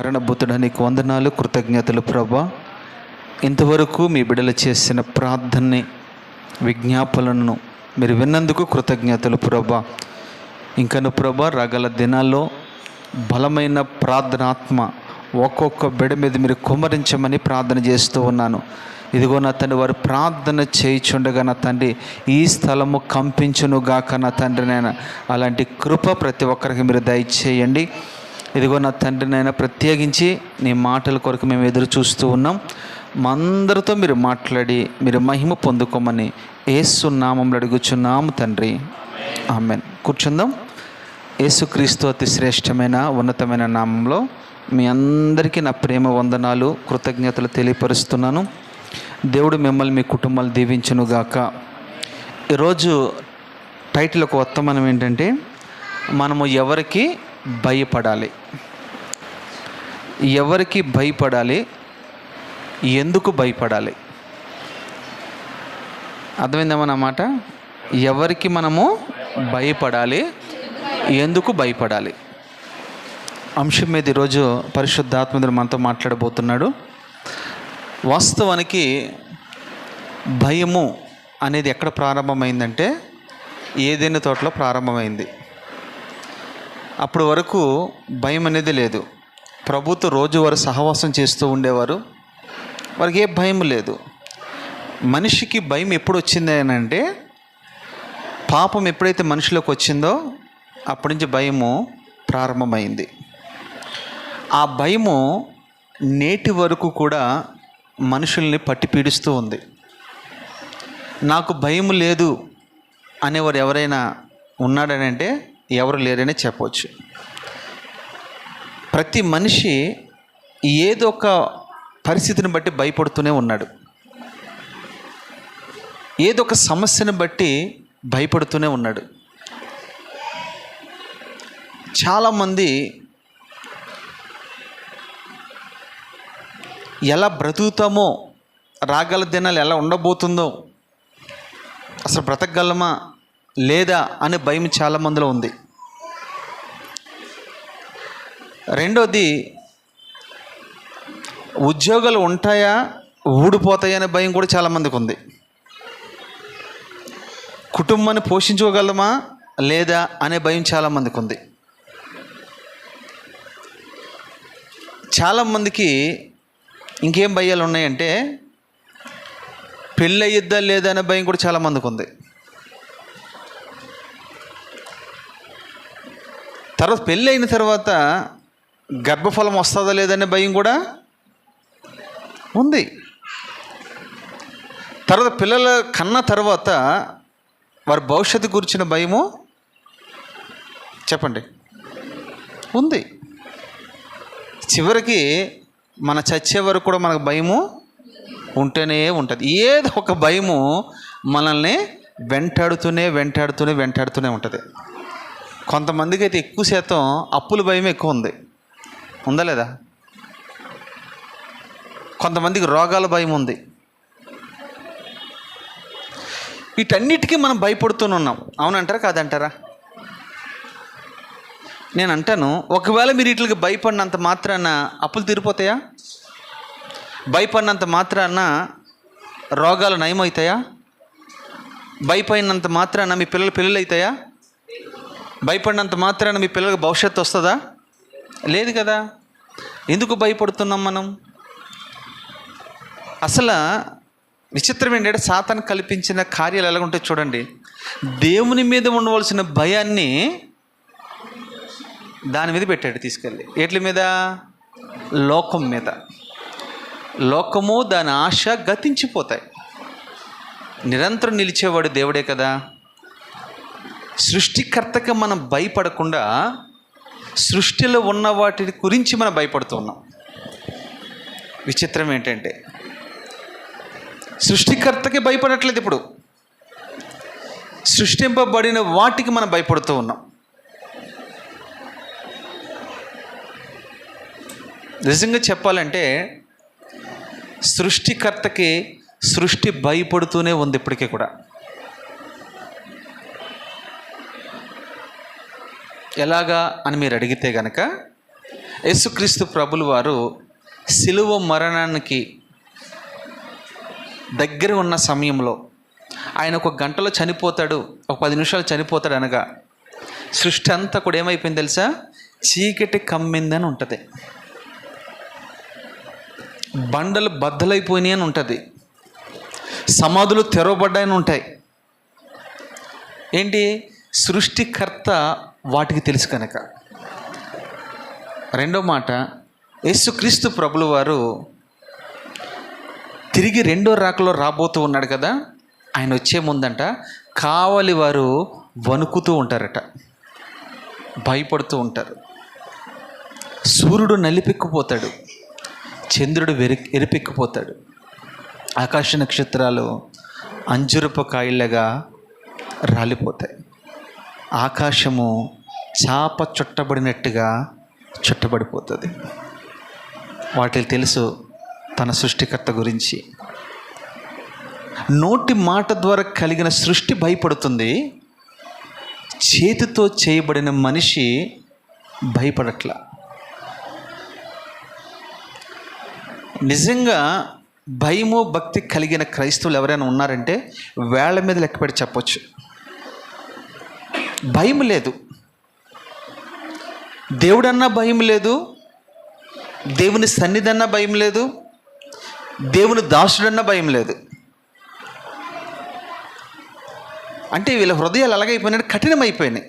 కారణభూతుడా నీకు వందనాలు, కృతజ్ఞతలు ప్రభా. ఇంతవరకు మీ బిడ్డలు చేసిన ప్రార్థనని, విజ్ఞాపనలను మీరు విన్నందుకు కృతజ్ఞతలు ప్రభా. ఇంకను ప్రభా, రాగల దినాల్లో బలమైన ప్రార్థనాత్మ ఒక్కొక్క బిడ్డ మీద మీరు కుమ్మరించమని ప్రార్థన చేస్తూ ఉన్నాను. ఇదిగో నా తండ్రి, వారు ప్రార్థన చేయుచుండగా నా తండ్రి ఈ స్థలము కంపించునుగాక నా తండ్రి. నాయన అలాంటి కృప ప్రతి ఒక్కరికి మీరు దయచేయండి. ఇదిగో నా తండ్రి నాయన, ప్రత్యేకించి నీ మాటల కొరకు మేము ఎదురు చూస్తూ ఉన్నాం. మా అందరితో మీరు మాట్లాడి మీరు మహిమ పొందుకోమని యేసు నామములో అడుగుచున్నాము తండ్రి, ఆమేన్. కూర్చుందాం. యేసుక్రీస్తు అతి శ్రేష్టమైన ఉన్నతమైన నామంలో మీ అందరికీ నా ప్రేమ వందనాలు, కృతజ్ఞతలు తెలియపరుస్తున్నాను. దేవుడు మిమ్మల్ని మీ కుటుంబాలు దీవించునుగాక. ఈరోజు టైటిల్ ఒక వర్తమానం ఏంటంటే, మనము ఎవరికి భయపడాలి, ఎవరికి భయపడాలి, ఎందుకు భయపడాలి. అర్థమైందేమన్నమాట. ఎవరికి మనము భయపడాలి, ఎందుకు భయపడాలి అంశం మీద ఈరోజు పరిశుద్ధాత్మ మనతో మాట్లాడబోతున్నాడు. వాస్తవానికి భయము అనేది ఎక్కడ ప్రారంభమైందంటే ఏదైనా తోటలో ప్రారంభమైంది. అప్పటి వరకు భయం అనేది లేదు. ప్రభుతో రోజు వారు సహవాసం చేస్తూ ఉండేవారు, వారికి ఏ భయం లేదు. మనిషికి భయం ఎప్పుడు వచ్చింది అని అంటే, పాపం ఎప్పుడైతే మనిషిలోకి వచ్చిందో అప్పటి నుంచి భయము ప్రారంభమైంది. ఆ భయము నేటి వరకు కూడా మనుషుల్ని పట్టి పీడిస్తూ ఉంది. నాకు భయం లేదు అనేవారు ఎవరైనా ఉన్నాడని అంటే ఎవరు లేరనే చెప్పవచ్చు. ప్రతి మనిషి ఏదో ఒక పరిస్థితిని బట్టి భయపడుతూనే ఉన్నాడు, ఏదో ఒక సమస్యను బట్టి భయపడుతూనే ఉన్నాడు. చాలామంది ఎలా బ్రతుకుతామో, రాగల దినాలు ఎలా ఉండబోతుందో, అసలు బ్రతకగలమా లేదా అనే భయం చాలామందిలో ఉంది. రెండోది, ఉద్యోగాలు ఉంటాయా ఊడిపోతాయా అనే భయం కూడా చాలామందికి ఉంది. కుటుంబాన్ని పోషించుకోగలమా లేదా అనే భయం చాలామందికి ఉంది. చాలామందికి ఇంకేం భయాలు ఉన్నాయంటే, పెళ్ళి అయ్యిద్దా లేదా అనే భయం కూడా చాలామందికి ఉంది. తర్వాత పెళ్ళి అయిన తర్వాత గర్భఫలం వస్తుందా లేదనే భయం కూడా ఉంది. తర్వాత పిల్లల కన్నా తర్వాత వారి భవిష్యత్తు గురించిన భయము చెప్పండి ఉంది. చివరికి మన చచ్చే వరకు కూడా మనకు భయము ఉంటూనే ఉంటుంది. ఏదో ఒక భయము మనల్ని వెంటాడుతూనే ఉంటుంది. కొంతమందికి అయితే ఎక్కువ శాతం అప్పుల భయం ఎక్కువ ఉంది, ఉందా లేదా? కొంతమందికి రోగాల భయం ఉంది. వీటన్నిటికీ మనం భయపడుతూనే అవునంటారా కాదంటారా? నేను అంటాను, ఒకవేళ మీరు వీటికి భయపడినంత మాత్రాన అప్పులు తీరిపోతాయా? భయపడినంత మాత్రాన రోగాలు నయమవుతాయా? భయపడినంత మాత్రాన మీ పిల్లలు అవుతాయా? భయపడినంత మాత్రాన మీ పిల్లలకు భవిష్యత్తు వస్తుందా? లేదు కదా. ఎందుకు భయపడుతున్నాం మనం? అసలు విచిత్రం ఏంటంటే, సాతాను కల్పించిన కార్యాలు ఎలా ఉంటాయి చూడండి. దేవుని మీద ఉండవలసిన భయాన్ని దాని మీద పెట్టాడు తీసుకెళ్ళి. ఎట్ల మీద? లోకం మీద. లోకము దాని ఆశ గతించిపోతాయి. నిరంతరం నిలిచేవాడు దేవుడే కదా. సృష్టికర్తకి మనం భయపడకుండా సృష్టిలో ఉన్న వాటి గురించి మనం భయపడుతూ ఉన్నాం. విచిత్రం ఏంటంటే, సృష్టికర్తకి భయపడట్లేదు. ఇప్పుడు సృష్టింపబడిన వాటికి మనం భయపడుతూ ఉన్నాం. నిజంగా చెప్పాలంటే సృష్టికర్తకి సృష్టి భయపడుతూనే ఉంది ఇప్పటికీ కూడా. ఎలాగా అని మీరు అడిగితే కనుక, యేసుక్రీస్తు ప్రభులు వారు శిలువ మరణానికి దగ్గర ఉన్న సమయంలో ఆయన ఒక గంటలో చనిపోతాడు, ఒక 10 నిమిషాలు చనిపోతాడు అనగా సృష్టి అంతా కూడా ఏమైపోయింది తెలుసా? చీకటి కమ్మిందని ఉంటుంది, బండలు బద్దలైపోయినాయి అని ఉంటుంది, సమాధులు తెరవబడ్డాయని ఉంటాయి. ఏంటి? సృష్టికర్త వాటికి తెలుసు కనుక. రెండో మాట, యేసుక్రీస్తు ప్రభుల వారు తిరిగి రెండో రాకలో రాబోతూ ఉన్నాడు కదా. ఆయన వచ్చే ముందంట కావలి వారు వణుకుతూ ఉంటారట, భయపడుతూ ఉంటారు. సూర్యుడు నలిపెక్కిపోతాడు, చంద్రుడు ఎరిపెక్కిపోతాడు, ఆకాశ నక్షత్రాలు అంజురపు కాయలుగా రాలిపోతాయి, ఆకాశము చాప చుట్టబడినట్టుగా చుట్టబడిపోతుంది. వాటికి తెలుసు తన సృష్టికర్త గురించి. నోటి మాట ద్వారా కలిగిన సృష్టి భయపడుతుంది, చేతితో చేయబడిన మనిషి భయపడట్లా. నిజంగా భయము భక్తి కలిగిన క్రైస్తవులు ఎవరైనా ఉన్నారంటే వేళ్ల మీద లెక్కపెట్టి చెప్పొచ్చు. భయం లేదు, దేవుడన్నా భయం లేదు, దేవుని సన్నిధన్నా భయం లేదు, దేవుని దాసుడన్నా భయం లేదు. అంటే వీళ్ళ హృదయాలు ఎలాగైపోయినాయి? కఠినమైపోయినాయి.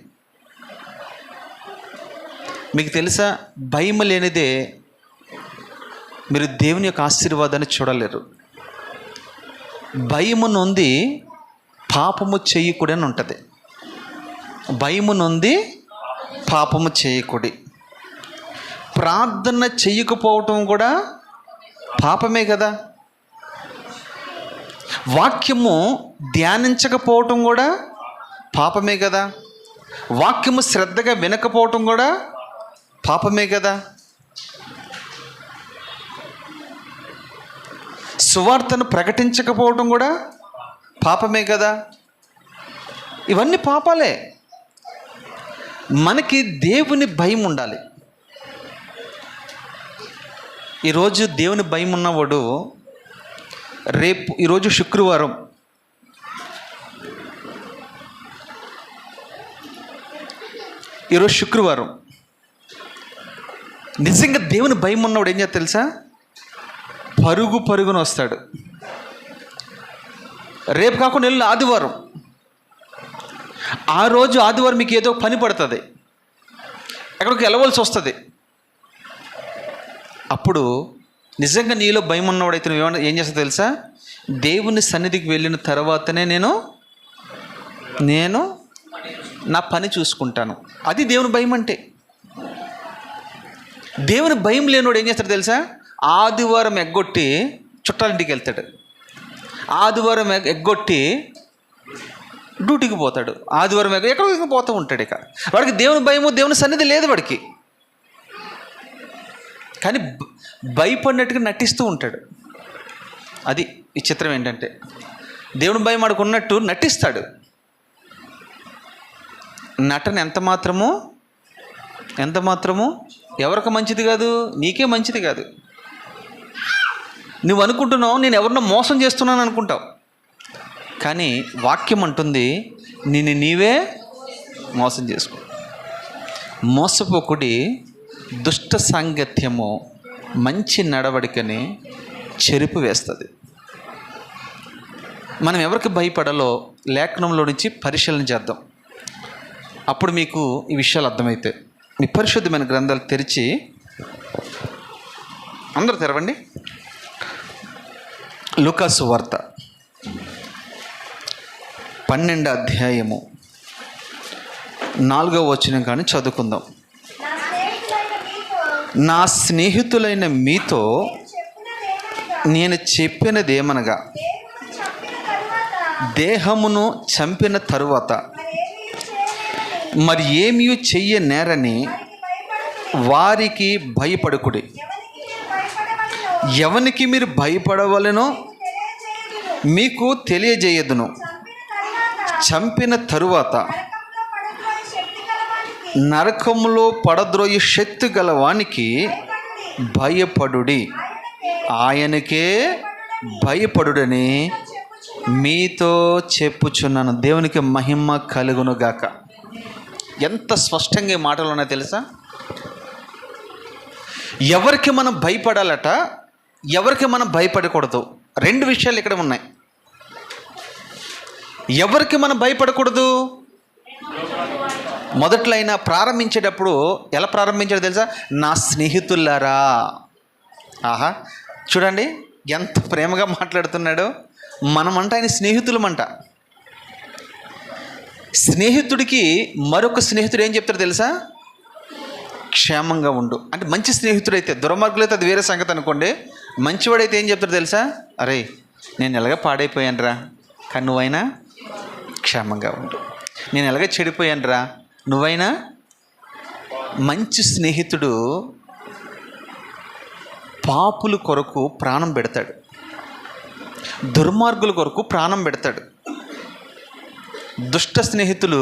మీకు తెలుసా, భయం లేనిదే మీరు దేవుని యొక్క ఆశీర్వాదాన్ని చూడలేరు. భయము నొంది పాపము చేయకూడని ఉంటుంది. భయము నొంది పాపము చేయకూడి. ప్రార్థన చెయ్యకపోవటం కూడా పాపమే కదా. వాక్యము ధ్యానించకపోవటం కూడా పాపమే కదా. వాక్యము శ్రద్ధగా వినకపోవటం కూడా పాపమే కదా. సువార్తను ప్రకటించకపోవటం కూడా పాపమే కదా. ఇవన్నీ పాపాలే. మనకి దేవుని భయం ఉండాలి. ఈరోజు దేవుని భయం ఉన్నవాడు రేపు, ఈరోజు శుక్రవారం, నిజంగా దేవుని భయం ఉన్నవాడు ఏం చేస్తా తెలుసా? పరుగున వస్తాడు. రేపు కాకుండా వెళ్ళిన ఆదివారం, ఆ రోజు ఆదివారం మీకు ఏదో పని పడుతుంది, ఎక్కడికి వెళ్ళవలసి వస్తుంది. అప్పుడు నిజంగా నీలో భయం ఉన్నవాడైతే నువ్వు ఏం చేస్తావు తెలుసా? దేవుని సన్నిధికి వెళ్ళిన తర్వాతనే నేను నా పని చూసుకుంటాను. అది దేవుని భయం అంటే. దేవుని భయం లేనివాడు ఏం చేస్తాడు తెలుసా? ఆదివారం ఎగ్గొట్టి చుట్టాలింటికి వెళ్తాడు, ఆదివారం ఎగ్గొట్టి డ్యూటీకి పోతాడు, ఆదివారం ఎక్కడికి పోతూ ఉంటాడు. ఇక వాడికి దేవుని భయము, దేవుని సన్నిధి లేదు వాడికి. కానీ భయపడినట్టుగా నటిస్తూ ఉంటాడు. అది ఈ చిత్రం ఏంటంటే, దేవుని భయం వాడికి ఉన్నట్టు నటిస్తాడు. నటన ఎంత మాత్రము ఎవరికి మంచిది కాదు, నీకే మంచిది కాదు. నువ్వు అనుకుంటున్నావు నేను ఎవరినో మోసం చేస్తున్నాను అనుకుంటావు, కానీ వాక్యం అంటుంది నిన్ను నీవే మోసం చేసుకో. మోసపోకుడి, దుష్ట సాంగత్యము మంచి నడవడికని చెరుపు వేస్తుంది. మనం ఎవరికి భయపడాలో లేఖనంలో నుంచి పరిశీలన చేద్దాం. అప్పుడు మీకు ఈ విషయాలు అర్థమవుతాయి. మీ పరిశుద్ధమైన గ్రంథాలు తెరిచి, అందరూ తెరవండి, లూకాసు వార్త 12వ అధ్యాయము 4వ వచనం కానీ చదువుకుందాం. నా స్నేహితులైన మీతో నేను చెప్పినదేమనగా, దేహమును చంపిన తరువాత మరి ఏమీ చెయ్యనేరని వారికి భయపడకుడి. ఎవనికి మీరు భయపడవలెనో మీకు తెలియజేయదును. చంపిన తరువాత నరకములో పడద్రోయి శక్తి గల వానికి భయపడుడి, ఆయనకే భయపడుడని మీతో చెప్పుచున్నాను. దేవునికి మహిమ కలుగును గాక. ఎంత స్పష్టంగా ఈ మాటలు ఉన్నాయో తెలుసా? ఎవరికి మనం భయపడాలట, ఎవరికి మనం భయపడకూడదు. రెండు విషయాలు ఇక్కడ ఉన్నాయి. ఎవరికి మనం భయపడకూడదు? మొదట్లో అయినా ప్రారంభించేటప్పుడు ఎలా ప్రారంభించాడో తెలుసా? నా స్నేహితులారా. ఆహా, చూడండి ఎంత ప్రేమగా మాట్లాడుతున్నాడో. మనమంట ఆయన స్నేహితులమంట. స్నేహితుడికి మరొక స్నేహితుడు ఏం చెప్తాడు తెలుసా? క్షేమంగా ఉండు అంటే. మంచి స్నేహితుడైతే, దుర్మార్గులైతే అది వేరే సంగతి అనుకోండి. మంచివాడైతే ఏం చెప్తాడు తెలుసా? అరే నేను ఎలాగ పాడైపోయానురా, కానీ నువ్వైనా క్షేమంగా ఉండు. నేను ఎలాగ చెడిపోయానురా, నువ్వైనా. మంచి స్నేహితుడు పాపుల కొరకు ప్రాణం పెడతాడు, దుర్మార్గుల కొరకు ప్రాణం పెడతాడు. దుష్ట స్నేహితులు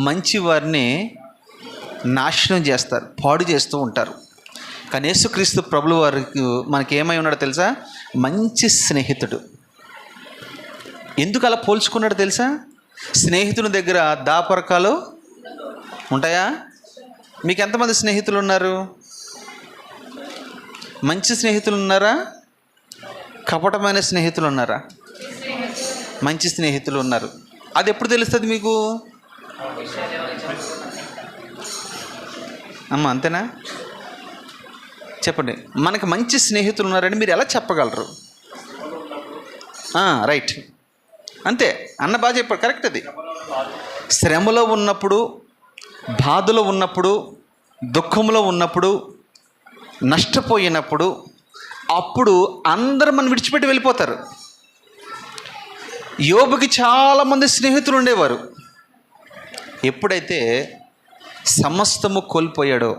మంచి వారిని నాశనం చేస్తారు, పాడు చేస్తూ ఉంటారు. కానీ యేసుక్రీస్తు ప్రభుల వారికి మనకి ఏమై ఉన్నాడో తెలుసా? మంచి స్నేహితుడు. ఎందుకు అలా పోల్చుకున్నాడో తెలుసా? స్నేహితుని దగ్గర దాపరకాలు ఉంటాయా? మీకు ఎంతమంది స్నేహితులు ఉన్నారు? మంచి స్నేహితులు ఉన్నారా? కపటమైన స్నేహితులు ఉన్నారా? మంచి స్నేహితులు ఉన్నారు. అది ఎప్పుడు తెలుస్తుంది మీకు? అమ్మ అంతేనా? చెప్పండి. మనకు మంచి స్నేహితులు ఉన్నారని మీరు ఎలా చెప్పగలరు? రైట్, అంతే. అన్న బాగా చెప్పాడు, కరెక్ట్. అది శ్రమలో ఉన్నప్పుడు, బాధలో ఉన్నప్పుడు, దుఃఖంలో ఉన్నప్పుడు, నష్టపోయినప్పుడు, అప్పుడు అందరూ మనం విడిచిపెట్టి వెళ్ళిపోతారు. యోబుకి చాలామంది స్నేహితులు ఉండేవారు. ఎప్పుడైతే సమస్తము కోల్పోయాడో,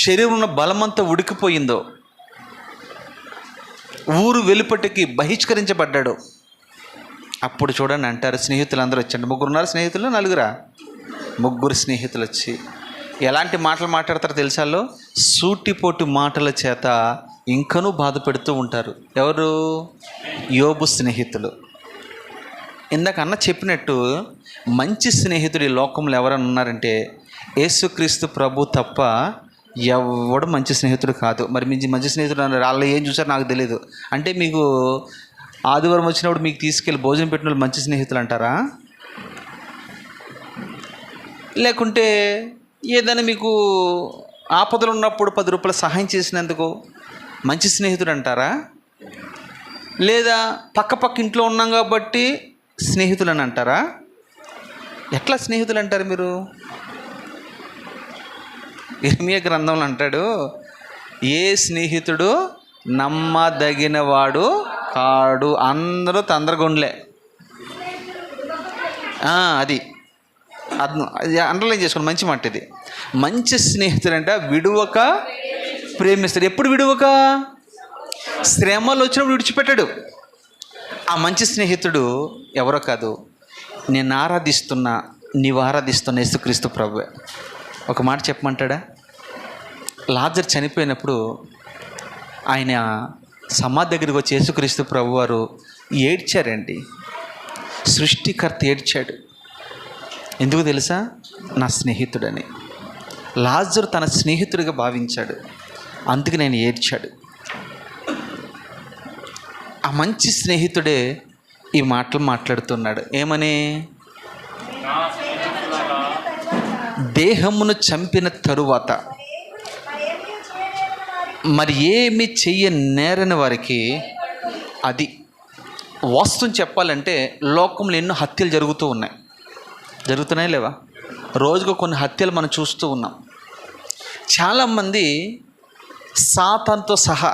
శరీరంలో బలమంతా ఉడికిపోయిందో, ఊరు వెలుపటికి బహిష్కరించబడ్డాడు, అప్పుడు చూడండి అంటారు స్నేహితులు అందరూ వచ్చండి. ముగ్గురున్నారు స్నేహితులు, నలుగురా? ముగ్గురు స్నేహితులు వచ్చి ఎలాంటి మాటలు మాట్లాడతారో తెలుసాలో? సూటిపోటు మాటల చేత ఇంకనూ బాధ పెడుతూ ఉంటారు. ఎవరు? యోబు స్నేహితులు. ఇందాక అన్న చెప్పినట్టు మంచి స్నేహితుడు ఈ లోకంలో ఎవరైనా ఉన్నారంటే యేసుక్రీస్తు ప్రభు తప్ప ఎవడు మంచి స్నేహితుడు కాదు. మరి మంచి స్నేహితుడు అన్నారు, వాళ్ళు ఏం చూసారో నాకు తెలియదు. అంటే మీకు ఆదివారం వచ్చినప్పుడు మీకు తీసుకెళ్ళి భోజనం పెట్టిన వాళ్ళు మంచి స్నేహితులు అంటారా? లేకుంటే ఏదైనా మీకు ఆపదలు ఉన్నప్పుడు 10 రూపాయలు సహాయం చేసినందుకు మంచి స్నేహితుడు అంటారా? లేదా పక్క ఇంట్లో ఉన్నాం కాబట్టి స్నేహితులు అని అంటారా? ఎట్లా స్నేహితులు అంటారు మీరు? ఇర్మియా గ్రంథంలో అంటాడు, ఏ స్నేహితుడు నమ్మదగిన వాడు కాడు, అందరూ తందరగొండ్లే. అది అండర్లైన్ చేసుకోండి, మంచి మాట ఇది. మంచి స్నేహితుడు అంటే విడువక ప్రేమిస్తాడు. ఎప్పుడు విడువక? శ్రమలు వచ్చినప్పుడు విడిచిపెట్టాడు. ఆ మంచి స్నేహితుడు ఎవరో కాదు, నేను ఆరాధిస్తున్నా, నీవు ఆరాధిస్తున్న యేసుక్రీస్తు ప్రభువే. ఒక మాట చెప్పమంటాడా? లాజరు చనిపోయినప్పుడు ఆయన సమాధి దగ్గరికి వచ్చి యేసుక్రీస్తు ప్రభు వారు ఏడ్చారండి. సృష్టికర్త ఏడ్చాడు. ఎందుకు తెలుసా? నా స్నేహితుడని. లాజరు తన స్నేహితుడిగా భావించాడు, అందుకు నేను ఏడ్చాడు. ఆ మంచి స్నేహితుడే ఈ మాటలు మాట్లాడుతున్నాడు. ఏమని? దేహమును చంపిన తరువాత మరి ఏమి చెయ్య నేరని వారికి, అది వాస్తవం చెప్పాలంటే లోకంలో ఎన్నో హత్యలు జరుగుతున్నాయి లేవా? రోజుకు కొన్ని హత్యలు మనం చూస్తూ ఉన్నాం. చాలామంది సాతానుతో సహా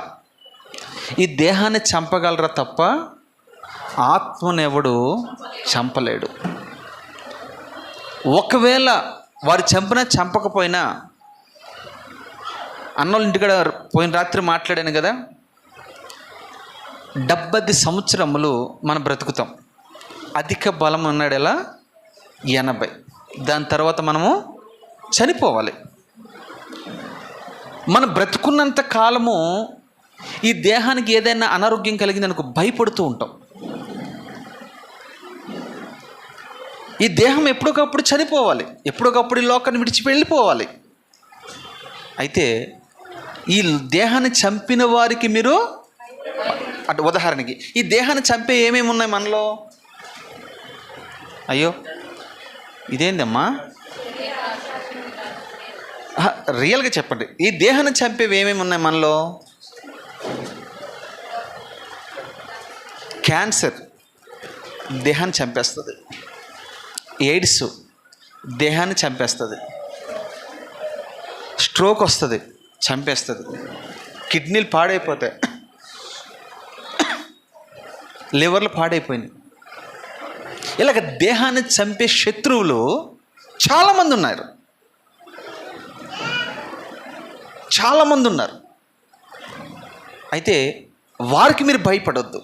ఈ దేహాన్ని చంపగలరా తప్ప ఆత్మనెవడు చంపలేడు. ఒకవేళ వారు చంపకపోయినా, అన్నోళ్ళ ఇంటికాడ పోయిన రాత్రి మాట్లాడాను కదా, 70 సంవత్సరములు మనం బ్రతుకుతాం. అధిక బలం ఉన్నాడు ఎలా? 80. దాని తర్వాత మనము చనిపోవాలి. మనం బ్రతుకున్నంత కాలము ఈ దేహానికి ఏదైనా అనారోగ్యం కలిగిందనుకో భయపడుతూ ఉంటాం. ఈ దేహం ఎప్పటికప్పుడు చనిపోవాలి, ఎప్పటికప్పుడు ఈ లోకాన్ని విడిచి వెళ్ళిపోవాలి. అయితే ఈ దేహాన్ని చంపిన వారికి మీరు అటు ఉదాహరణకి ఈ దేహాన్ని చంపే ఏమేమి ఉన్నాయి మనలో? అయ్యో ఇదేందమ్మా, రియల్గా చెప్పండి. ఈ దేహాన్ని చంపేవి ఏమేమి ఉన్నాయి మనలో? క్యాన్సర్ దేహాన్ని చంపేస్తుంది, ఎయిడ్స్ దేహాన్ని చంపేస్తుంది, స్ట్రోక్ వస్తుంది చంపేస్తుంది, కిడ్నీలు పాడైపోతాయి, లివర్లు పాడైపోయినాయి. ఇలాగ దేహాన్ని చంపే శత్రువులు చాలామంది ఉన్నారు, చాలామంది ఉన్నారు. అయితే వారికి మీరు భయపడొద్దు.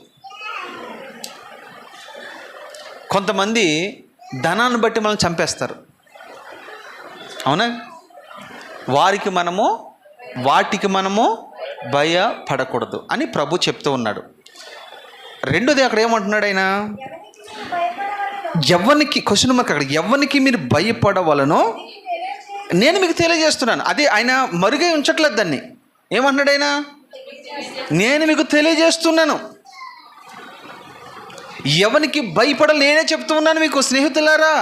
కొంతమంది ధనాన్ని బట్టి మనం చంపేస్తారు, అవునా? వాటికి మనము భయపడకూడదు అని ప్రభు చెప్తూ ఉన్నాడు. రెండోది అక్కడ ఏమంటున్నాడు ఆయన? ఎవరికి క్వశ్చన్ మార్క్ అక్కడ, ఎవరికి మీరు భయపడవలనో నేను మీకు తెలియజేస్తున్నాను. అదే ఆయన మరుగై ఉంచట్లేదు దాన్ని. ఏమంటున్నాడు ఆయన? నేను మీకు తెలియజేస్తున్నాను. ఎవరికి భయపడాలి నేనే చెప్తూ ఉన్నాను మీకు. స్నేహితులారా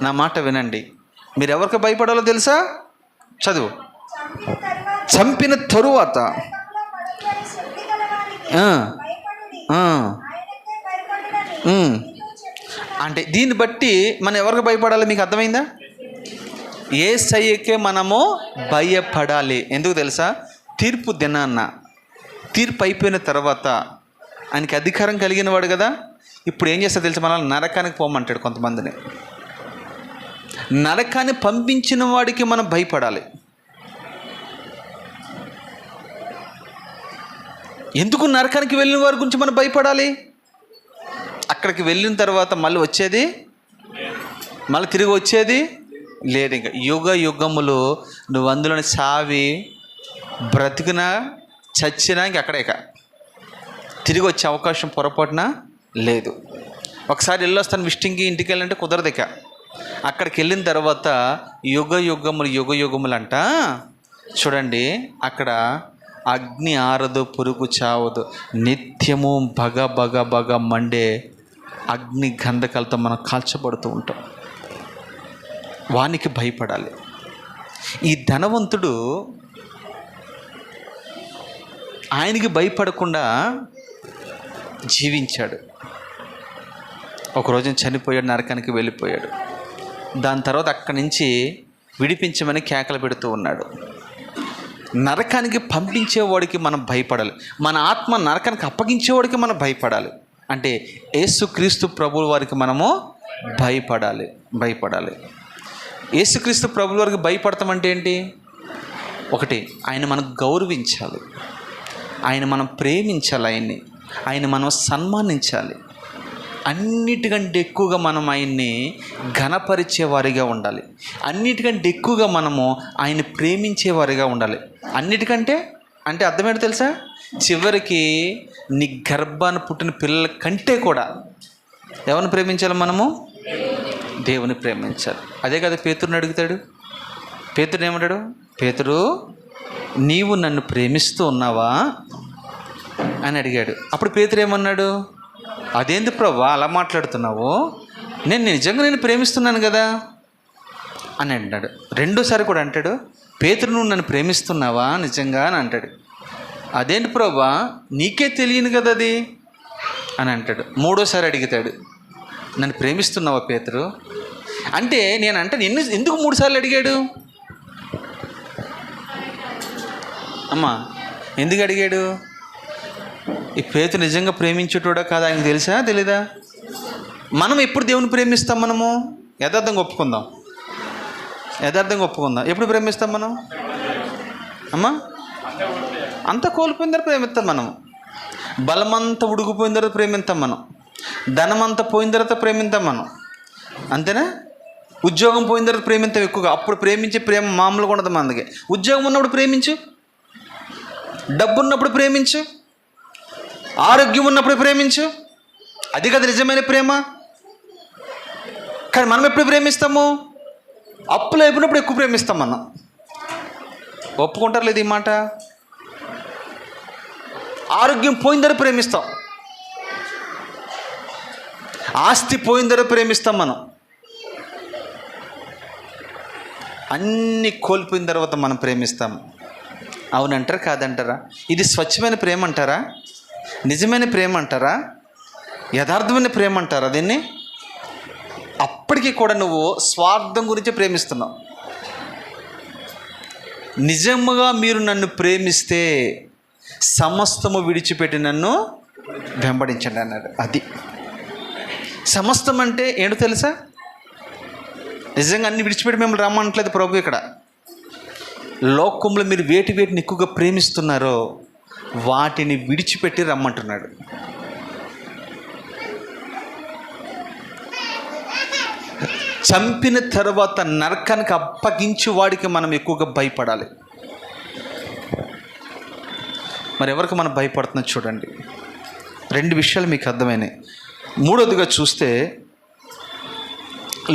నా మాట వినండి. మీరు ఎవరికి భయపడాలో తెలుసా? చదువు. చంపిన తరువాత అంటే దీన్ని బట్టి మనం ఎవరికి భయపడాలి మీకు అర్థమైందా? యేసయ్యకే మనము భయపడాలి. ఎందుకు తెలుసా? తీర్పు దినాన్న, తీర్పు అయిపోయిన తర్వాత ఆయనకి అధికారం కలిగిన వాడు కదా. ఇప్పుడు ఏం చేస్తా తెలుసా? మనల్ని నరకానికి పోమంటాడు. కొంతమందిని నరకాన్ని పంపించిన వాడికి మనం భయపడాలి. ఎందుకు నరకానికి వెళ్ళిన వారి గురించి మనం భయపడాలి? అక్కడికి వెళ్ళిన తర్వాత మళ్ళీ తిరిగి వచ్చేది లేదు. ఇంకా యుగ యుగములు నువ్వు అందులోని సావి బ్రతికినా చచ్చినా ఇంక అక్కడే తిరిగి వచ్చే అవకాశం పొరపాటున లేదు. ఒకసారి వెళ్ళొస్తాను విష్టింగ్కి, ఇంటికి వెళ్ళాలంటే కుదరదు. అక్కడికి వెళ్ళిన తర్వాత యుగ యుగములు అంట. చూడండి, అక్కడ అగ్ని ఆరదు, పురుగు చావదు, నిత్యము బగ మండే అగ్ని గంధకాలతో మనం కాల్చబడుతూ ఉంటాం. వానికి భయపడాలి. ఈ ధనవంతుడు ఆయనకి భయపడకుండా జీవించాడు. ఒకరోజు చనిపోయాడు, నరకానికి వెళ్ళిపోయాడు. దాని తర్వాత అక్కడి నుంచి విడిపించమని కేకలు పెడుతూ ఉన్నాడు. నరకానికి పంపించేవాడికి మనం భయపడాలి. మన ఆత్మ నరకానికి అప్పగించేవాడికి మనం భయపడాలి. అంటే యేసుక్రీస్తు ప్రభువు వారికి మనము భయపడాలి. యేసుక్రీస్తు ప్రభువు వారికి భయపడతామంటే ఏంటి? ఒకటి, ఆయన మనం గౌరవించాలి, ఆయన మనం ప్రేమించాలి, ఆయన మనం సన్మానించాలి. అన్నిటికంటే ఎక్కువగా మనం ఆయన్ని ఘనపరిచేవారిగా ఉండాలి. అన్నిటికంటే ఎక్కువగా మనము ఆయన ప్రేమించేవారిగా ఉండాలి. అన్నిటికంటే అంటే అర్థమేంటో తెలుసా? చివరికి నీ గర్భాన్ని పుట్టిన పిల్లల కంటే కూడా ఎవరిని ప్రేమించాలి? మనము దేవుని ప్రేమించాలి. అదే కదా పేతురుని అడుగుతాడు. పేతురు ఏమంటాడు? పేతురు, నీవు నన్ను ప్రేమిస్తూ ఉన్నావా అని అడిగాడు. అప్పుడు పేతురు ఏమన్నాడు? అదేంది ప్రభువా అలా మాట్లాడుతున్నావు? నేను నిజంగా ప్రేమిస్తున్నాను కదా అని అంటాడు. రెండోసారి కూడా అంటాడు, పేతురు నువ్వు నన్ను ప్రేమిస్తున్నావా నిజంగా అని అంటాడు. అదేంటి ప్రభువా నీకే తెలియను కదా అది అని అంటాడు. మూడోసారి అడుగుతాడు, నన్ను ప్రేమిస్తున్నావా పేతురు అంటే ఎందుకు 3 సార్లు అడిగాడు? అమ్మా ఎందుకు అడిగాడు? ఈ పేతురు నిజంగా ప్రేమించేటోడా కాదా ఆయనకు తెలుసా తెలీదా? మనం ఎప్పుడు దేవుని ప్రేమిస్తాం? మనము యథార్థంగా ఒప్పుకుందాం. ఎప్పుడు ప్రేమిస్తాం మనం? అమ్మా అంతా కోల్పోయిన తర్వాత ప్రేమిస్తాం మనం. బలమంతా ఉడిగిపోయిన తర్వాత ప్రేమిస్తాం మనం. ధనమంతా పోయిన తర్వాత ప్రేమిస్తాం మనం. అంతేనా? ఉద్యోగం పోయిన తర్వాత ప్రేమించడం ఎక్కువగా. అప్పుడు ప్రేమించే ప్రేమ మామూలుగా ఉండదు మనకి. ఉద్యోగం ఉన్నప్పుడు ప్రేమించు, డబ్బు ఉన్నప్పుడు ప్రేమించు, ఆరోగ్యం ఉన్నప్పుడు ప్రేమించు. అది కదా నిజమైన ప్రేమ. కానీ మనం ఎప్పుడు ప్రేమిస్తాము? అప్పులు అయిపోయినప్పుడు ఎక్కువ ప్రేమిస్తాం మనం. ఒప్పుకుంటారు లేదు ఈ మాట? ఆరోగ్యం పోయిన తర్వాత ప్రేమిస్తాం, ఆస్తి పోయిన తర్వాత ప్రేమిస్తాం మనం, అన్నీ కోల్పోయిన తర్వాత మనం ప్రేమిస్తాం. అవునంటారా కాదంటారా? ఇది స్వచ్ఛమైన ప్రేమ అంటారా? నిజమైన ప్రేమ అంటారా? యథార్థమైన ప్రేమ అంటారా దీన్ని? అప్పటికీ కూడా నువ్వు స్వార్థం గురించి ప్రేమిస్తున్నావు. నిజముగా మీరు నన్ను ప్రేమిస్తే సమస్తము విడిచిపెట్టి నన్ను వెంబడించండి అన్నాడు. అది సమస్తం అంటే ఏంటో తెలుసా? నిజంగా అన్ని విడిచిపెట్టి మిమ్మల్ని రమ్మనట్లేదు ప్రభు. ఇక్కడ లోకంలో మీరు వేటిని ఎక్కువగా ప్రేమిస్తున్నారో వాటిని విడిచిపెట్టి రమ్మంటున్నాడు. చంపిన తర్వాత నరకానికి అప్పగించి వాడికి మనం ఎక్కువగా భయపడాలి. మరి ఎవరికి మనం భయపడుతున్నాం చూడండి. 2 విషయాలు మీకు అర్థమైనాయి. మూడోదిగా చూస్తే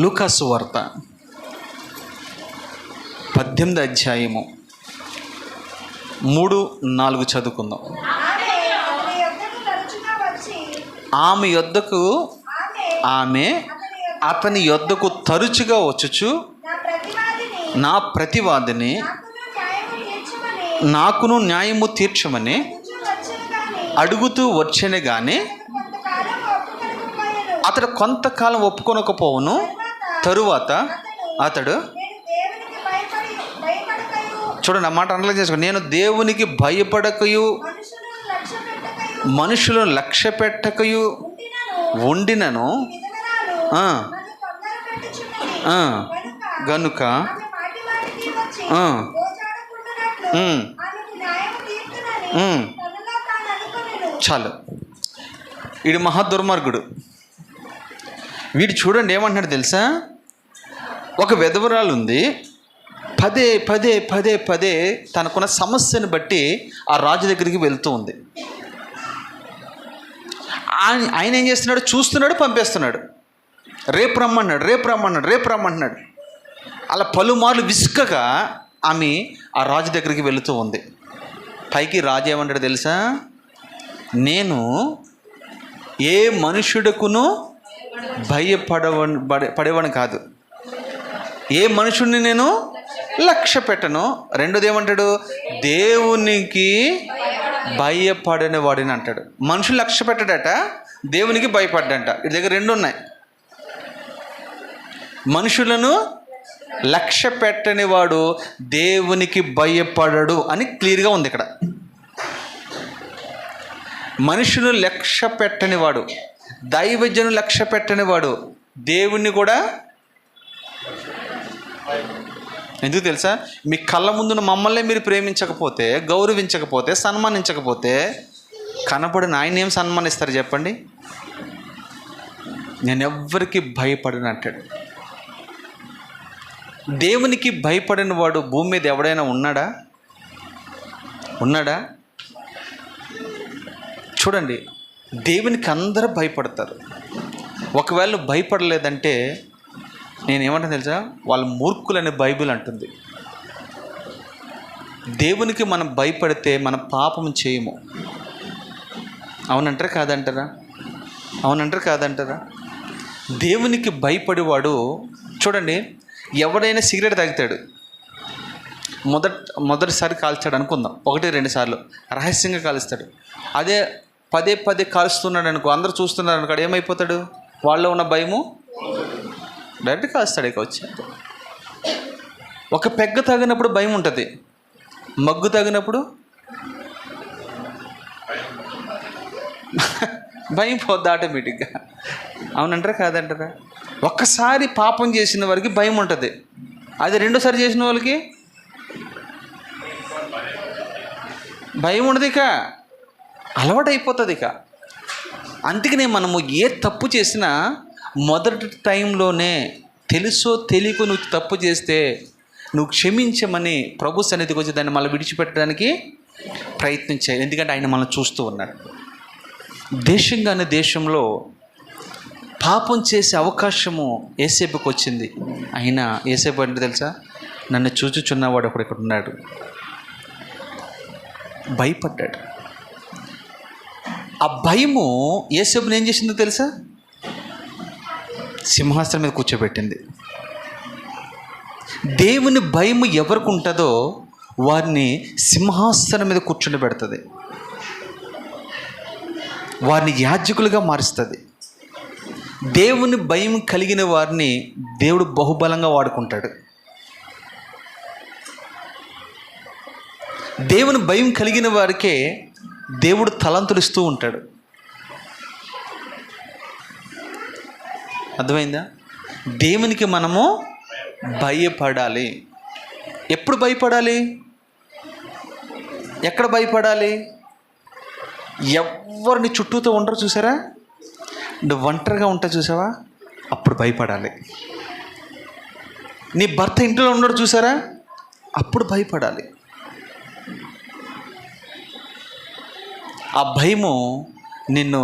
లూకాసు వార్త 18వ అధ్యాయము 3-4 చదువుకుందాం. ఆమె యొద్దకు ఆమె అతని యొద్దకు తరచుగా వచ్చుచు నా ప్రతివాదిని నాకును న్యాయము తీర్చమని అడుగుతూ వచ్చేనే కానీ అతడు కొంతకాలం ఒప్పుకొనకపోవును. తరువాత అతడు, చూడండి ఆ మాట అనలైజ్ చేసుకో, నేను దేవునికి భయపడకయు మనుషులను లక్ష్య పెట్టకయు ఉండినను గనుక చాలు. వీడు మహా దుర్మార్గుడు. వీడు చూడండి ఏమంటున్నాడు తెలుసా? ఒక విధవరాలు ఉంది, పదే పదే పదే పదే తనకున్న సమస్యను బట్టి ఆ రాజు దగ్గరికి వెళ్తూ ఉంది. ఆయన ఏం చేస్తున్నాడు? చూస్తున్నాడు, పంపేస్తున్నాడు. రేపు రమ్మన్నాడు. అలా పలుమార్లు విసుకగా ఆమె ఆ రాజు దగ్గరికి వెళుతూ ఉంది. పైకి రాజు ఏమంటాడు తెలుసా? నేను ఏ మనుషుడుకును పడేవాడిని కాదు, ఏ మనుషుడిని నేను లక్ష్య పెట్టను. రెండోది ఏమంటాడు? దేవునికి భయపడని వాడిని అంటాడు. మనుషులు లక్ష్య పెట్టడట, దేవునికి భయపడ్డంట. వీడి దగ్గర 2 ఉన్నాయి. మనుషులను లక్ష్య పెట్టని వాడు దేవునికి భయపడడు అని క్లియర్గా ఉంది ఇక్కడ. మనుషులు లక్ష్య పెట్టని వాడు, దైవజను లక్ష్య పెట్టని వాడు దేవుణ్ణి కూడా, ఎందుకు తెలుసా? మీ కళ్ళ ముందున్న మమ్మల్ని మీరు ప్రేమించకపోతే, గౌరవించకపోతే, సన్మానించకపోతే కనపడిన ఆయన ఏం సన్మానిస్తారు చెప్పండి? నేను ఎవ్వరికి భయపడను అంటాడు. దేవునికి భయపడిన వాడు భూమి మీద ఎవడైనా ఉన్నాడా? చూడండి, దేవునికి అందరూ భయపడతారు. ఒకవేళ భయపడలేదంటే నేనేమంటాను తెలుసా? వాళ్ళు మూర్ఖులని బైబిల్ అంటుంది. దేవునికి మనం భయపడితే మనం పాపం చేయము. అవునంటారా కాదంటారా? దేవునికి భయపడేవాడు, చూడండి, ఎవడైనా సిగరెట్ తాగుతాడు, మొదటిసారి కాల్చాడు అనుకుందాం, 1-2 సార్లు రహస్యంగా కాలుస్తాడు. అదే పదే పదే కాలుస్తున్నాడు అనుకో, అందరూ చూస్తున్నారు అనుకో, ఏమైపోతాడు? వాళ్ళలో ఉన్న భయము డైరెక్ట్ కాలుస్తాడు. ఇక వచ్చి ఒక పెగ్గ తాగినప్పుడు భయం ఉంటుంది, మగ్గు తాగినప్పుడు భయం పోద్ది ఆటోమేటిక్గా. అవునంటారా కాదంటారా? ఒక్కసారి పాపం చేసిన వారికి భయం ఉంటుంది, అది 2సారి చేసిన వాళ్ళకి భయం ఉండదు, ఇక అలవాటు అయిపోతుంది. ఇక అందుకనే మనము ఏ తప్పు చేసినా మొదటి టైంలోనే తెలుసో తెలియకో నువ్వు తప్పు చేస్తే నువ్వు క్షమించమని ప్రభు సన్నిధికి వచ్చి దాన్ని మళ్ళీ విడిచిపెట్టడానికి ప్రయత్నించాయి. ఎందుకంటే ఆయన మనల్ని చూస్తూ ఉన్నాడు. దేశంగానే దేశంలో పాపం చేసే అవకాశము యేసేపుకి వచ్చింది. అయినా యేసేపు అంటే తెలుసా, నన్ను చూచుచున్నవాడు ఒకడు ఇక్కడ ఉన్నాడు. భయపడ్డాడు. ఆ భయము యేసేపుని ఏం చేసిందో తెలుసా, సింహాసనం మీద కూర్చోబెట్టింది. దేవుని భయము ఎవరికి ఉంటుందో వారిని సింహాసనం మీద కూర్చుండబెడుతుంది, వారిని యాజకులుగా మారుస్తుంది. దేవుని భయం కలిగిన వారిని దేవుడు బహుబలంగా వాడుకుంటాడు. దేవుని భయం కలిగిన వారికే దేవుడు తలంతులు ఇస్తూ ఉంటాడు. అర్థమైందా? దేవునికి మనము భయపడాలి. ఎప్పుడు భయపడాలి? ఎక్కడ భయపడాలి? ఎవరిని చుట్టూతో ఉండరు చూసారా, నువ్వు ఒంటరిగా ఉంటా చూసావా, అప్పుడు భయపడాలి. నీ భర్త ఇంట్లో ఉన్నాడు చూసారా, అప్పుడు భయపడాలి. ఆ భయము నిన్ను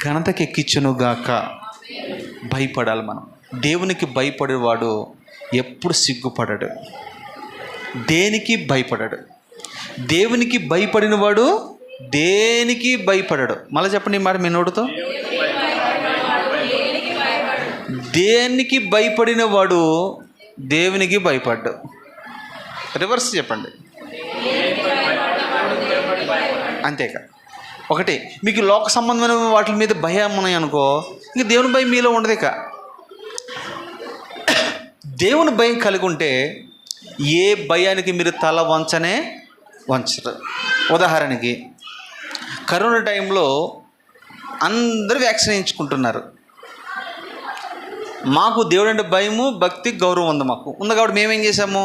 ఘనతకి ఎక్కించునుగాక. భయపడాలి మనం. దేవునికి భయపడేవాడు ఎప్పుడు సిగ్గుపడడు, దేనికి భయపడడు. దేవునికి భయపడిన వాడు దేనికి భయపడడు. మళ్ళీ చెప్పండి మాట మీ నోటితో. దేనికి భయపడిన వాడు దేవునికి భయపడ్డు. రివర్స్ చెప్పండి. అంతేకా. ఒకటి, మీకు లోక సంబంధమైన వాటి మీద భయం ఉన్నాయి అనుకో, ఇంక దేవుని భయం మీలో ఉండదు. ఇక దేవుని భయం కలిగి ఉంటే ఏ భయానికి మీరు తల వంచరు. ఉదాహరణకి కరోనా టైంలో అందరూ వ్యాక్సిన్ వేయించుకుంటున్నారు. మాకు దేవుడు అంటే భయము, భక్తి, గౌరవం ఉంది. మాకు ఉంది కాబట్టి మేమేం చేసాము,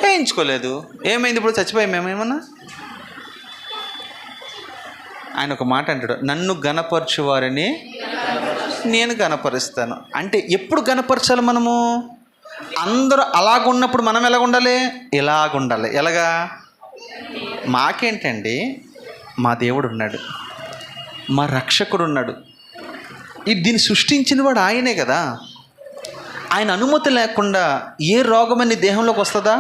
వేయించుకోలేదు. ఏమైంది? ఇప్పుడు చచ్చిపోయాం మేమేమన్నా? ఆయన ఒక మాట అంటాడు, నన్ను గణపరచు వారిని నేను గణపరుస్తాను. అంటే ఎప్పుడు గణపరచాలి మనము? అందరూ అలాగున్నప్పుడు మనం ఎలాగుండాలి? ఇలాగుండాలి. ఎలాగా? మాకేంటండి, మా దేవుడు ఉన్నాడు, మా రక్షకుడు ఉన్నాడు. దీన్ని సృష్టించిన వాడు ఆయనే కదా. ఆయన అనుమతి లేకుండా ఏ రోగం నీ దేహంలోకి వస్తుందా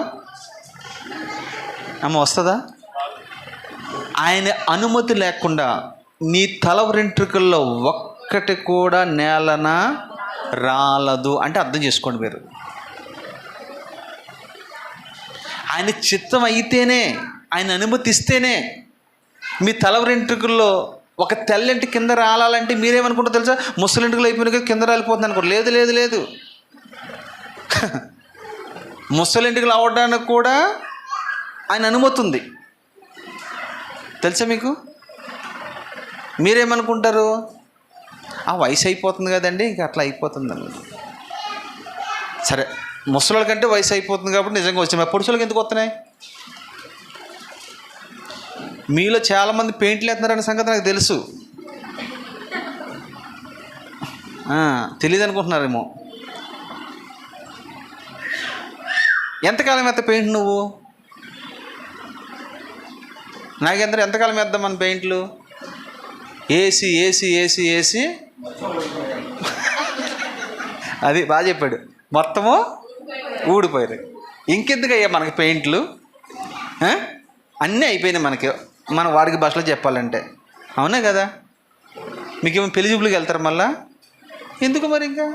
అమ్మ? వస్తుందా? ఆయన అనుమతి లేకుండా నీ తల వెంట్రుకల్లో ఒక్కటి కూడా నేలన రాలదు. అంటే అర్థం చేసుకోండి మీరు. ఆయన చిత్తం అయితేనే, ఆయన అనుమతిస్తేనే మీ తల వెంట్రుకల్లో ఒక తెల్లంటి కింద రాలాలంటే మీరేమనుకుంటారో తెలుసా, ముసలింటికలు అయిపోయిన కింద రాలిపోతుంది అనుకోండి. లేదు లేదు లేదు ముసలింటికలు అవ్వడానికి కూడా ఆయన అనుమతి ఉంది. తెలుసా మీకు? మీరేమనుకుంటారు, ఆ వయసు అయిపోతుంది కదండి, ఇంకా అట్లా అయిపోతుందండి. సరే, ముసలి కంటే వయసు అయిపోతుంది కాబట్టి నిజంగా వచ్చాయి. పురుషులకి ఎందుకు వస్తున్నాయి? మీలో చాలామంది పెయింట్లు వేస్తున్నారనే సంగతి నాకు తెలుసు. తెలియదు అనుకుంటున్నారేమో. ఎంతకాలం వేస్తా పెయింట్ నువ్వు? నాకెంత ఎంతకాలం వేద్దాం మన పెయింట్లు? ఏసీ ఏసీ ఏసీ ఏసీ అది బాగా చెప్పాడు. మొత్తము ఊడిపోయారు. ఇంకెందుకు అయ్యా మనకి పెయింట్లు? అన్నీ అయిపోయినాయి మనకి, మన వాడికి భాషలో చెప్పాలంటే. అవునా కదా? మీకేమో పెళ్లి చూపులకు వెళ్తారు మళ్ళా ఎందుకు మరి? ఇంకా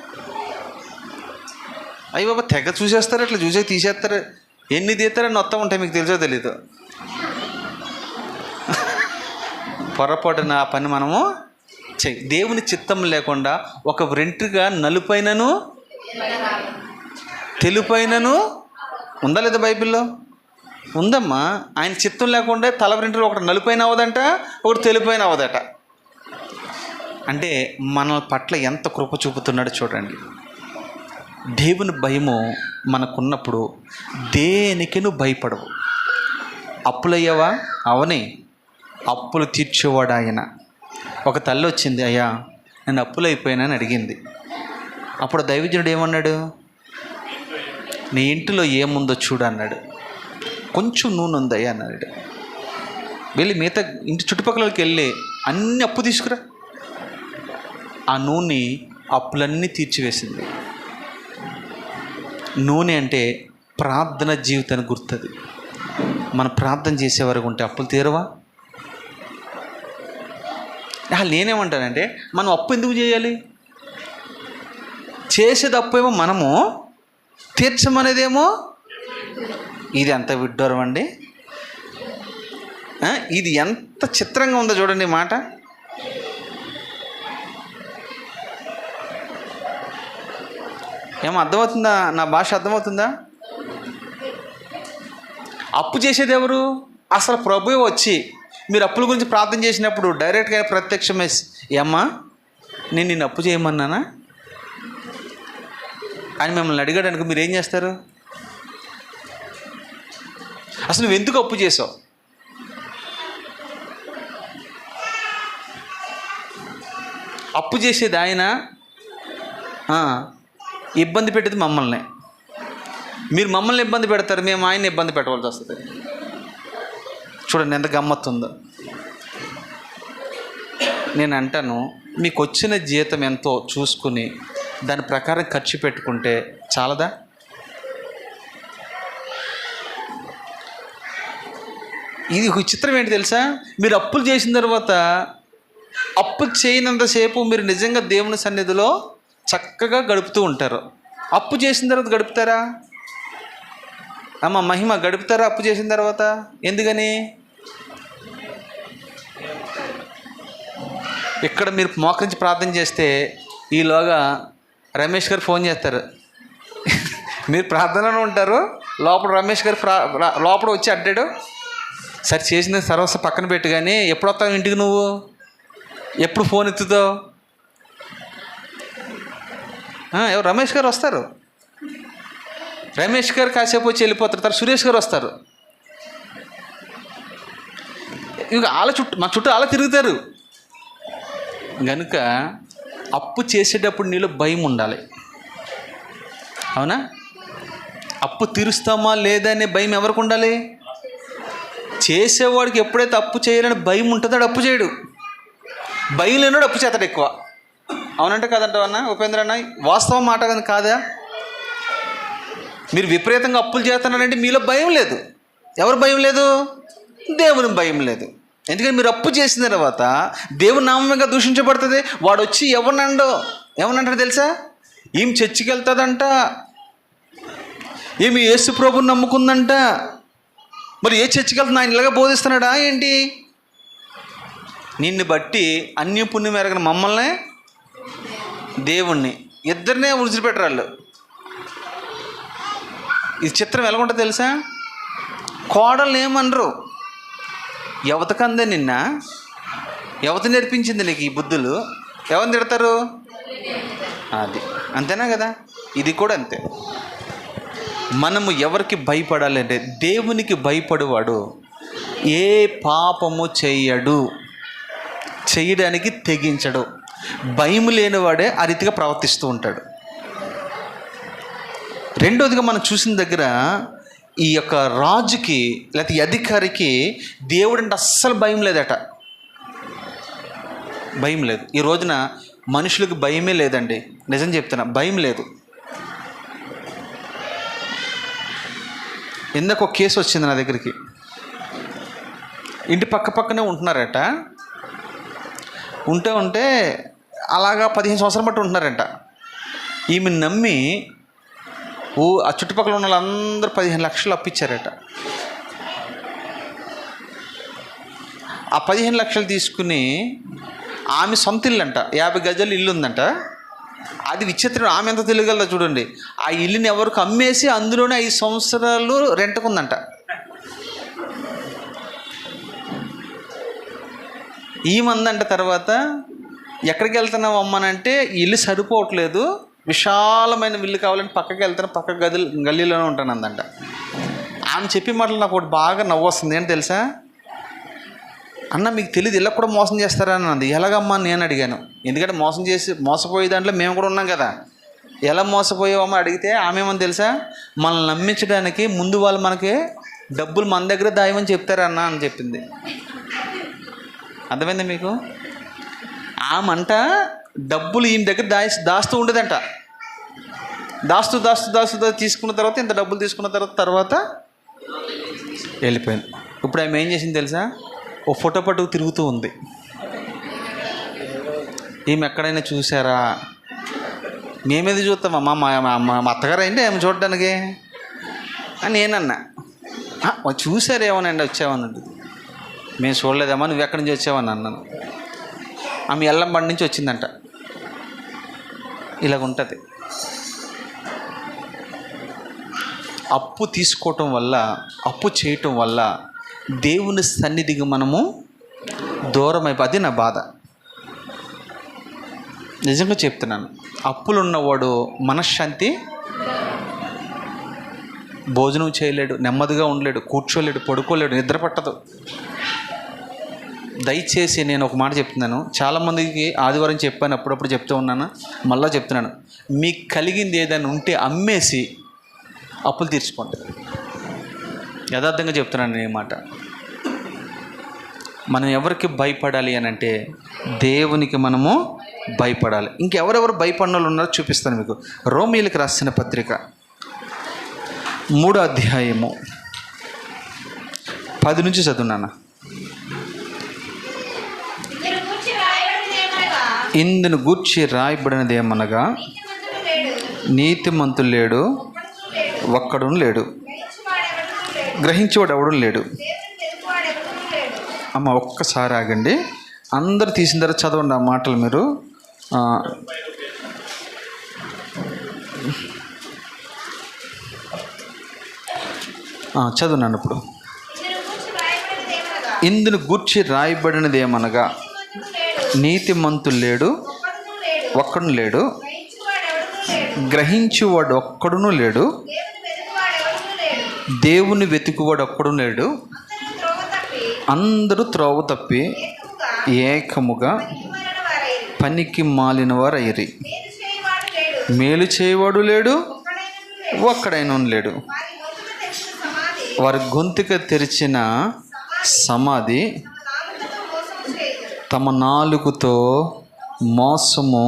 అయ్యి బాబా తెగ చూసేస్తారు, అట్లా చూసే తీసేస్తారు. ఎన్ని తీస్తారని మొత్తం ఉంటాయి, మీకు తెలుసో తెలీదు. పొరపాటున ఆ పని మనము చెయ్యి. దేవుని చిత్తం లేకుండా ఒక వెంట్రుగా నలుపైనను తెలుపైనను ఉందా లేదా? బైబిల్లో ఉందమ్మా. ఆయన చిత్తం లేకుండా తల వెంట్రుకలు ఒకటి నలుపైన అవదంట, ఒకటి తెలుపైన అవదట. అంటే మన పట్ల ఎంత కృప చూపుతున్నాడో చూడండి. దేవుని భయము మనకున్నప్పుడు దేనికి నువ్వు భయపడవు. అప్పులయ్యావా? అవని అప్పులు తీర్చేవాడు ఆయన. ఒక తల్లి వచ్చింది, అయ్యా నేను అప్పులు అయిపోయానని అడిగింది. అప్పుడు దైవజనుడు ఏమన్నాడు? నీ ఇంటిలో ఏముందో చూడు అన్నాడు. కొంచెం నూనె ఉందయ్యా అన్నాడు. వెళ్ళి మిగతా ఇంటి చుట్టుపక్కలకి వెళ్ళి అన్ని అప్పు తీసుకురా. ఆ నూనె అప్పులన్నీ తీర్చివేసింది. నూనె అంటే ప్రార్థన జీవితానికి గుర్తుంది. మనం ప్రార్థన చేసేవారు ఉంటే అప్పులు తీరవా? నేనేమంటానంటే మనం అప్పు ఎందుకు చేయాలి? చేసేది అప్పు ఏమో మనము, తీర్చమనేదేమో. ఇది ఎంత విడ్డూరం అండి! ఇది ఎంత చిత్రంగా ఉందో చూడండి మాట. ఏమో అర్థమవుతుందా? నా భాష అర్థమవుతుందా? అప్పు చేసేది ఎవరు? అసలు ప్రభువే వచ్చి మీరు అప్పుల గురించి ప్రార్థన చేసినప్పుడు డైరెక్ట్గా ప్రత్యక్షమే, ఏమ్మా నేను నిన్ను అప్పు చేయమన్నానా అని మిమ్మల్ని అడిగాడానికి మీరు ఏం చేస్తారు? అసలు నువ్వు ఎందుకు అప్పు చేసావు? అప్పు చేసేది ఆయన, ఇబ్బంది పెట్టేది మమ్మల్ని. మీరు మమ్మల్ని ఇబ్బంది పెడతారు, మేము ఆయన్ని ఇబ్బంది పెట్టవలసి వస్తుంది. చూడండి ఎంత గమ్మత్తుందో. నేను అంటాను, మీకు వచ్చిన జీతం ఎంతో చూసుకుని దాని ప్రకారం ఖర్చు పెట్టుకుంటే చాలదా? ఇది ఒక చిత్రం ఏంటి తెలుసా? మీరు అప్పులు చేసిన తర్వాత అప్పు చేయనంతసేపు మీరు నిజంగా దేవుని సన్నిధిలో చక్కగా గడుపుతూ ఉంటారు. అప్పు చేసిన తర్వాత గడుపుతారా? మహిమ గడుపుతారా అప్పు చేసిన తర్వాత? ఎందుకని? ఇక్కడ మీరు మోకరించి ప్రార్థన చేస్తే ఈలోగా రమేష్ గారు ఫోన్ చేస్తారు. మీరు ప్రార్థనలో ఉంటారు, లోపల రమేష్ గారు లోపల వచ్చి అడ్డాడు, సరే చేసిన సర్వస్వ పక్కన పెట్టు, కానీ ఎప్పుడు వస్తావు ఇంటికి, నువ్వు ఎప్పుడు ఫోన్ ఎత్తుతావు? ఎవరు? రమేష్ గారు వస్తారు. రమేష్ గారు కాసేపు వచ్చి వెళ్ళిపోతారు. తర్వాత సురేష్ గారు వస్తారు. ఇక మా చుట్టూ అలా తిరుగుతారు. కనుక అప్పు చేసేటప్పుడు నీలో భయం ఉండాలి. అవునా? అప్పు తీరుస్తామా లేదా అనే భయం ఎవరికి ఉండాలి? చేసేవాడికి ఎప్పుడైతే అప్పు చేయాలని భయం ఉంటుందో అప్పు చేయడు. భయం లేనివాడు అప్పు చేస్తాడు ఎక్కువ. అవునంటే కాదంటావు అన్న ఉపేంద్ర అన్న? వాస్తవం మాట కానీ కాదా? మీరు విపరీతంగా అప్పులు చేస్తున్నారంటే మీలో భయం లేదు. ఎవరు భయం లేదు? దేవుని భయం లేదు. ఎందుకంటే మీరు అప్పు చేసిన తర్వాత దేవుని నామంగా దూషించబడుతుంది. వాడు వచ్చి ఏమనంటాడు తెలుసా? ఈమె చర్చికి వెళ్తుందంట, ఏమి యేసు ప్రభుని నమ్ముకుందంట, మరి ఏ చర్చికి వెళ్తున్నా ఆయన ఇలాగా బోధిస్తున్నాడా ఏంటి? నిన్ను బట్టి అన్య పుణ్యం ఎరగిన మమ్మల్ని, దేవుణ్ణి ఇద్దరినే విడిచిపెట్టరాళ్ళు. ఈ చిత్రం ఎలాగుంటుందో తెలుసా? కోడలు ఏమనరు, ఎవతకందే నిన్న, ఎవత నేర్పించింది నీకు ఈ బుద్ధులు, ఎవరిని తిడతారు? అది అంతేనా కదా? ఇది కూడా అంతే. మనము ఎవరికి భయపడాలి అంటే దేవునికి భయపడేవాడు ఏ పాపము చేయడానికి తెగించడు. భయం లేనివాడే ఆ రీతిగా ప్రవర్తిస్తూ ఉంటాడు. రెండోదిగా మనం చూసిన దగ్గర ఈ యొక్క రాజుకి లేకపోతే ఈ అధికారికి దేవుడు అంటే అస్సలు భయం లేదట. భయం లేదు. ఈ రోజున మనుషులకు భయమే లేదండి. నిజం చెప్తున్నా, భయం లేదు. ఇందాక ఒక కేసు వచ్చింది నా దగ్గరికి. ఇంటి పక్కనే ఉంటున్నారట. ఉంటే అలాగా 15 సంవత్సరాలు బట్టి ఉంటున్నారంట. ఈమె నమ్మి ఆ చుట్టుపక్కల ఉన్న వాళ్ళందరూ 15 లక్షలు అప్పిచ్చారట. ఆ 15 లక్షలు తీసుకుని ఆమె సొంత ఇల్లు అంట, 50 గజాలు ఇల్లు ఉందంట. అది విచిత్రం. ఆమె ఎంత తెలియగలదో చూడండి. ఆ ఇల్లుని ఎవరికి అమ్మేసి అందులోనే 5 సంవత్సరాలు రెంట్కుందంట. ఈమందంట తర్వాత ఎక్కడికి వెళ్తున్నావు అమ్మనంటే, ఇల్లు సరిపోవట్లేదు, విశాలమైన ఇల్లు కావాలంటే పక్కకి వెళ్తాను, పక్క గల్లీలోనే ఉంటాను అందంట. ఆమె చెప్పే మాటలు నాకు ఒకటి బాగా నవ్వు వస్తుంది. ఏంటి తెలుసా? అన్న మీకు తెలియదు ఇలా కూడా మోసం చేస్తారా అన్నది. ఎలాగమ్మా నేను అడిగాను. ఎందుకంటే మోసపోయే దాంట్లో మేము కూడా ఉన్నాం కదా. ఎలా మోసపోయామో అడిగితే ఆమె ఏమని తెలుసా, మనల్ని నమ్మించడానికి ముందు వాళ్ళు మనకి డబ్బులు మన దగ్గర దాయమని చెప్తారన్న అని చెప్పింది. అర్థమైందా మీకు? ఆమంట డబ్బులు ఈమె దగ్గర దాస్తూ ఉండదంట. దాస్తూ తీసుకున్న తర్వాత ఇంత డబ్బులు తీసుకున్న తర్వాత వెళ్ళిపోయింది. ఇప్పుడు ఆమె ఏం చేసింది తెలుసా, ఓ ఫోటో పట్టుకు తిరుగుతూ ఉంది. ఈమె ఎక్కడైనా చూసారా? మేమేది చూస్తామమ్మా, మా అత్తగారు అయింది ఆమె చూడడానికి అని నేనన్నా. చూసారేమోనండి వచ్చావన్నట్టు. మేము చూడలేదమ్మా, నువ్వు ఎక్కడి నుంచి వచ్చావని అన్నాను. ఆమె ఎల్లంబండి నుంచి వచ్చిందంట. ఇలాగ ఉంటుంది. అప్పు తీసుకోవటం వల్ల, అప్పు చేయటం వల్ల దేవుని సన్నిధికి మనము దూరం అయిపోయి, అది నా బాధ. నిజంగా చెప్తున్నాను. అప్పులు ఉన్నవాడు మనశ్శాంతి, భోజనం చేయలేడు, నెమ్మదిగా ఉండలేడు, కూర్చోలేడు, పడుకోలేడు, నిద్ర పట్టదు. దయచేసి నేను ఒక మాట చెప్తున్నాను, చాలామందికి ఆదివారం చెప్పాను, అప్పుడప్పుడు చెప్తూ ఉన్నాను, మళ్ళీ చెప్తున్నాను. మీకు కలిగింది ఏదైనా ఉంటే అమ్మేసి అప్పులు తీర్చుకోండి. యథార్థంగా చెప్తున్నాను నేను ఈ మాట. మనం ఎవరికి భయపడాలి అని అంటే దేవునికి మనము భయపడాలి. ఇంకెవరెవరు భయపడిన వాళ్ళు ఉన్నారో చూపిస్తాను మీకు. రోమీయులకు రాసిన పత్రిక 3వ అధ్యాయము 10 నుంచి చదువునాన్న. ఇందును గూర్చి రాయబడినది ఏమనగా, నీతిమంతుడు లేడు, ఒక్కడును లేడు, గ్రహించేవాడు ఎవడు లేడు. అమ్మ ఒక్కసారి ఆగండి, అందరు తీసిన తర్వాత చదవండి ఆ మాటలు మీరు. చదువున్నాను ఇప్పుడు. ఇందును గూర్చి రాయబడినది ఏమనగా, నీతిమంతుడు లేడు, ఒక్కడును లేడు, గ్రహించువాడు ఒక్కడును లేడు, దేవుని వెతుకువాడు ఒక్కడు లేడు. అందరూ త్రోవ తప్పి ఏకముగా పనికి మాలిన వారు అయ్యిరి. మేలు చేయవాడు లేడు, ఒక్కడైనా లేడు. వారి గొంతుక తెరిచిన సమాధి తమ నాలుగుతో మోసము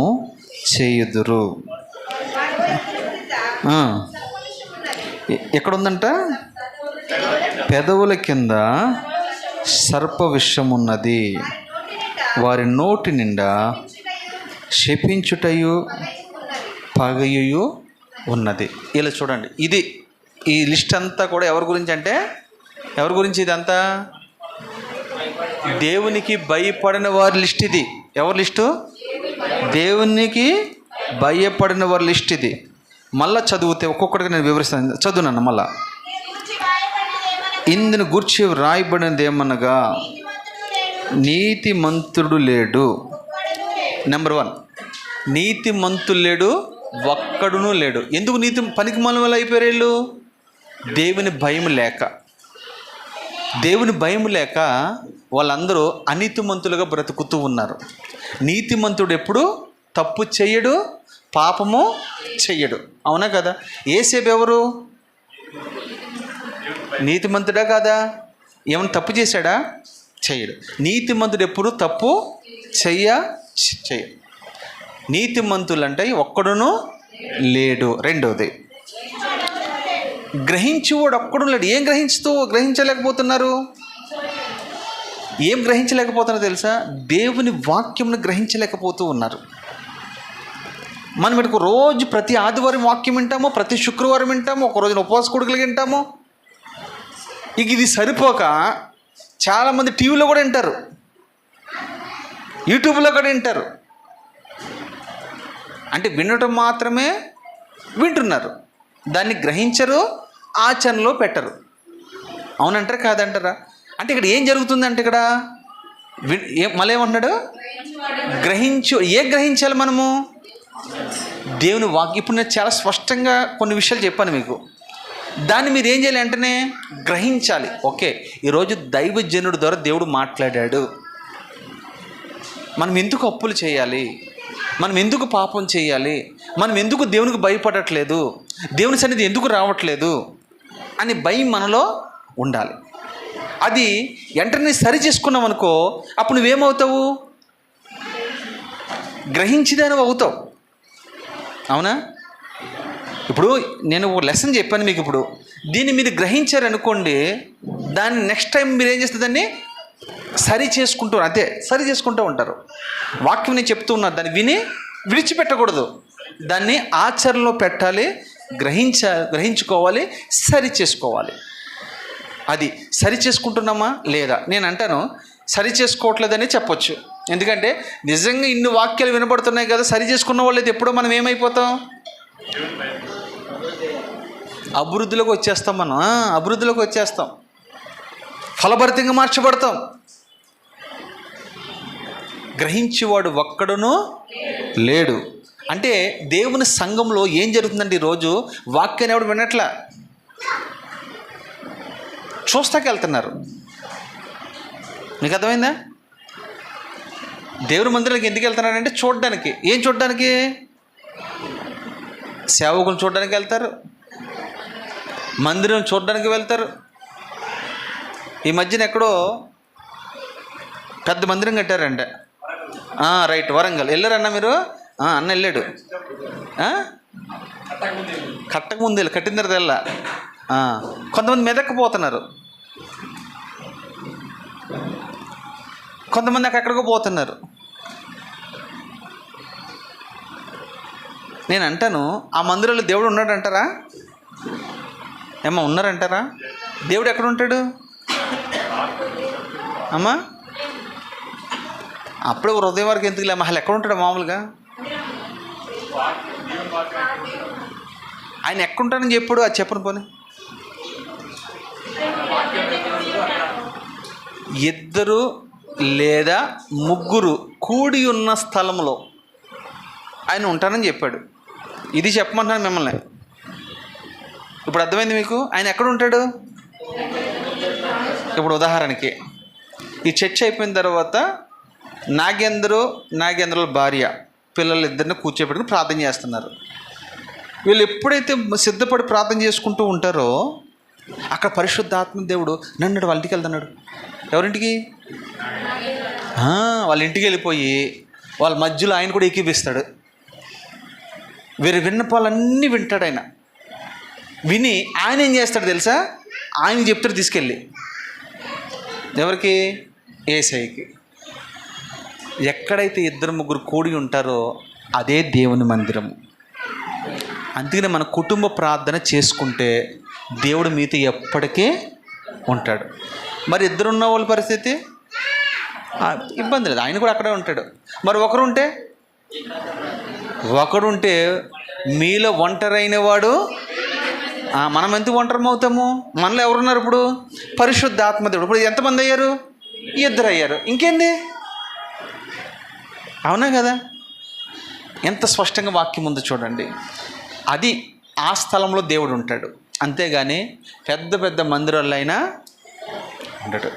చేయుదురు. ఎక్కడుందంట? పెదవుల కింద సర్ప విషం ఉన్నది, వారి నోటి నిండా శపించుటయు పగయు ఉన్నది. ఇలా చూడండి, ఇది ఈ లిస్ట్ అంతా కూడా ఎవరి గురించి అంటే, ఎవరి గురించి ఇదంతా? దేవునికి భయపడిన వారి లిస్ట్ ఇది. ఎవరి లిస్టు? దేవునికి భయపడిన వారి లిస్ట్ ఇది. మళ్ళా చదివితే ఒక్కొక్కటిగా నేను వివరిస్తాను, చదువునన్న మళ్ళా. ఇందును గూర్చి రాయబడినది ఏమనగా, నీతిమంతుడు లేడు. నెంబర్ 1, నీతిమంతుడు లేడు, ఒక్కడును లేడు. ఎందుకు పనికి మాలిన అయిపోయారు వీళ్ళు? దేవుని భయం లేక. దేవుని భయం లేక వాళ్ళందరూ అనీతిమంతులుగా బ్రతుకుతూ ఉన్నారు. నీతిమంతుడు ఎప్పుడు తప్పు చెయ్యడు, పాపము చెయ్యడు. అవునా కదా? యేసేపు ఎవరు? నీతిమంతుడా కాదా? ఏమైనా తప్పు చేశాడా? చెయ్యడు. నీతిమంతుడు ఎప్పుడు తప్పు చెయ్యడు. నీతిమంతులు అంటే ఒక్కడును లేడు. రెండవది, గ్రహించువాడు ఒక్కడు లేడు. ఏం గ్రహించలేకపోతున్నారు? ఏం గ్రహించలేకపోతున్నారు తెలుసా? దేవుని వాక్యంను గ్రహించలేకపోతూ ఉన్నారు. మనం ఇక్కడికి రోజు ప్రతి ఆదివారం వాక్యం వింటాము, ప్రతి శుక్రవారం వింటాము, ఒక రోజున ఉపవాస కూడికలు వింటాము. ఇక ఇది సరిపోక చాలామంది టీవీలో కూడా వింటారు, యూట్యూబ్లో కూడా వింటారు. అంటే వినటం మాత్రమే వింటున్నారు, దాన్ని గ్రహించరు, ఆచరణలో పెట్టరు. అవునంటారా కాదంటారా? అంటే ఇక్కడ ఏం జరుగుతుందంటే, ఇక్కడ మళ్ళీ ఏమంటున్నాడు? ఏం గ్రహించాలి మనము? దేవుని వాక్యం. ఇప్పుడు నేను చాలా స్పష్టంగా కొన్ని విషయాలు చెప్పాను మీకు. దాన్ని మీరు ఏం చేయాలి? వెంటనే గ్రహించాలి. ఓకే, ఈరోజు దైవజనుడి ద్వారా దేవుడు మాట్లాడాడు. మనం ఎందుకు అప్పులు చేయాలి, మనం ఎందుకు పాపం చేయాలి, మనం ఎందుకు దేవునికి భయపడట్లేదు, దేవుని సన్నిధి ఎందుకు రావట్లేదు అని భయం మనలో ఉండాలి. అది వెంటనే సరి చేసుకున్నాం అనుకో, అప్పుడు నువ్వేమవుతావు? గ్రహించిదాని అవుతావు. అవునా? ఇప్పుడు నేను ఒక లెసన్ చెప్పాను మీకు. ఇప్పుడు దీన్ని మీరు గ్రహించారనుకోండి, దాన్ని నెక్స్ట్ టైం మీరు ఏం చేస్తారు? దాన్ని సరి చేసుకుంటూ, అదే సరి చేసుకుంటూ ఉంటారు. వాక్యం నేను చెప్తూ ఉన్నాను, దాన్ని విని విడిచిపెట్టకూడదు, దాన్ని ఆచరణలో పెట్టాలి, గ్రహించుకోవాలి, సరి చేసుకోవాలి. అది సరి చేసుకుంటున్నామా లేదా? నేను అంటాను సరి చేసుకోవట్లేదని చెప్పొచ్చు. ఎందుకంటే నిజంగా ఇన్ని వాక్యాలు వినబడుతున్నాయి కదా, సరి చేసుకున్న వాళ్ళైతే ఎప్పుడో మనం ఏమైపోతాం? అభివృద్ధిలోకి వచ్చేస్తాం. మనం అభివృద్ధిలోకి వచ్చేస్తాం, ఫలభరితంగా మార్చబడతాం. గ్రహించేవాడు ఒక్కడును లేడు. అంటే దేవుని సంఘంలో ఏం జరుగుతుందంటే ఈరోజు వాక్యాన్ని ఎవడు వినట్లా, చూస్తాకి వెళ్తున్నారు. మీకు అర్థమైందా? దేవుని మందిరానికి ఎందుకు వెళ్తున్నారంటే చూడడానికి. ఏం చూడడానికి? సేవకులు చూడడానికి వెళ్తారు, మందిరం చూడడానికి వెళ్తారు. ఈ మధ్యన ఎక్కడో పెద్ద మందిరం కట్టారంటే, రైట్, వరంగల్ వెళ్ళారన్నా మీరు? అన్న వెళ్ళాడు. కట్టక ముందు వెళ్ళి, కట్టిన తర్వాత వెళ్ళా. కొంతమంది మెదక్కపోతున్నారు, కొంతమంది అక్కడికో పోతున్నారు. నేను అంటాను, ఆ మందిరంలో దేవుడు ఉన్నాడు అంటారా? ఏమో ఉన్నారంటారా? దేవుడు ఎక్కడ ఉంటాడు అమ్మా? అప్పుడే హృదయం వరకు ఎందుకు లేమ్మా, అసలు ఎక్కడ ఉంటాడు మామూలుగా? ఆయన ఎక్కడుంటాడని చెప్పుడు, అది చెప్పను పోనీ. ఇద్దరు లేదా ముగ్గురు కూడి ఉన్న స్థలంలో ఆయన ఉంటానని చెప్పాడు. ఇది చెప్పమంటున్నాను మిమ్మల్ని. ఇప్పుడు అర్థమైంది మీకు? ఆయన ఎక్కడ ఉంటాడు? ఇప్పుడు ఉదాహరణకి ఈ చర్చ అయిపోయిన తర్వాత నాగేంద్రుల భార్య పిల్లలు ఇద్దరిని కూర్చోబెట్టుకుని ప్రార్థన చేస్తున్నారు. వీళ్ళు ఎప్పుడైతే సిద్ధపడి ప్రార్థన చేసుకుంటూ ఉంటారో అక్కడ పరిశుద్ధాత్మ దేవుడు నన్ను వాళ్ళ ఇంటికి వెళ్తున్నాడు. ఎవరింటికి? వాళ్ళ ఇంటికి వెళ్ళిపోయి వాళ్ళ మధ్యలో ఆయన కూడా ఏకీపిస్తాడు. వీరి విన్నపాలన్నీ వింటాడు ఆయన. విని ఆయన ఏం చేస్తాడు తెలుసా? ఆయన చెప్తాడు తీసుకెళ్ళి ఎవరికి? యేసయ్యకి. ఎక్కడైతే ఇద్దరు ముగ్గురు కూడి ఉంటారో అదే దేవుని మందిరము. అందుకనే మన కుటుంబ ప్రార్థన చేసుకుంటే దేవుడు మీతో ఎప్పటికీ ఉంటాడు. మరి ఇద్దరున్న వాళ్ళ పరిస్థితి ఇబ్బంది లేదు, ఆయన కూడా అక్కడే ఉంటాడు. మరి ఒకడుంటే మీలో ఒంటరైన వాడు. మనం ఎందుకు ఒంటరి అవుతాము? మనలో ఎవరున్నారు ఇప్పుడు? పరిశుద్ధాత్మదేవుడు. ఇప్పుడు ఎంతమంది అయ్యారు? ఇద్దరు అయ్యారు. ఇంకేంది? అవునా కదా? ఎంత స్పష్టంగా వాక్యం ఉందో చూడండి. అది ఆ స్థలంలో దేవుడు ఉంటాడు. అంతేగాని పెద్ద పెద్ద మందిరాల్లో అయినా ఉంటాడు.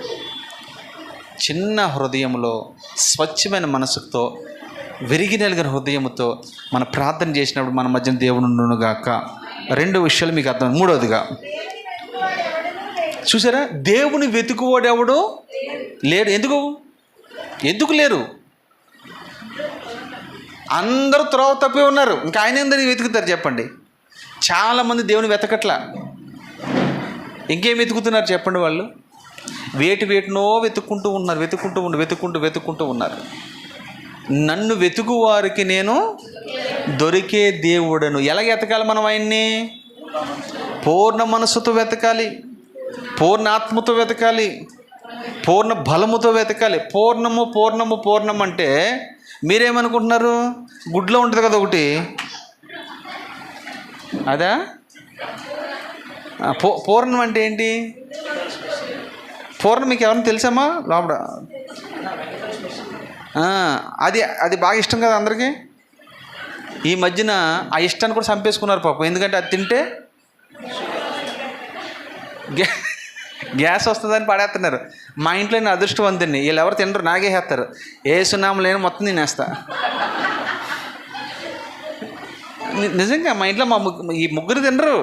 చిన్న హృదయంలో స్వచ్ఛమైన మనసుతో విరిగి నలిగిన హృదయంతో మన ప్రార్థన చేసినప్పుడు మన మధ్యన దేవుడు ఉండునుగాక. రెండు విషయాలు మీకు అర్థం. మూడవదిగా చూసారా, దేవుని వెతుకువాడెవడు లేడు. ఎందుకు లేరు? అందరూ త్రోవ తప్పి ఉన్నారు. ఇంకా ఆయన ఎందుకు వెతుకుతారు చెప్పండి? చాలామంది దేవుని వెతకట్లా. ఇంకేం వెతుకుతున్నారు చెప్పండి? వాళ్ళు వేటినో వెతుక్కుంటూ ఉన్నారు. నన్ను వెతుకు వారికి నేను దొరికే దేవుడను. ఎలాగ వెతకాలి మనం ఆయన్ని? పూర్ణ మనసుతో వెతకాలి, పూర్ణ ఆత్మతో వెతకాలి, పూర్ణ బలముతో వెతకాలి. పూర్ణము అంటే మీరేమనుకుంటున్నారు? గుడ్లో ఉంటుంది కదా ఒకటి, అదా? పూర్ణం అంటే ఏంటి? పూర్ణం మీకు ఎవరైనా తెలుసామా? లోపల అది బాగా ఇష్టం కదా అందరికీ. ఈ మధ్యన ఆ ఇష్టాన్ని కూడా చంపేసుకున్నారు పాపం. ఎందుకంటే అది తింటే గ్యాస్ వస్తుందని పడేస్తున్నారు. మా ఇంట్లో నేను అదృష్టవంతుని, వీళ్ళు ఎవరు తినరు, నాకే వేస్తారు. ఏ సున్నాము లేని మొత్తం తినేస్తా. నిజంగా మా ఇంట్లో ఈ ముగ్గురు తినరు.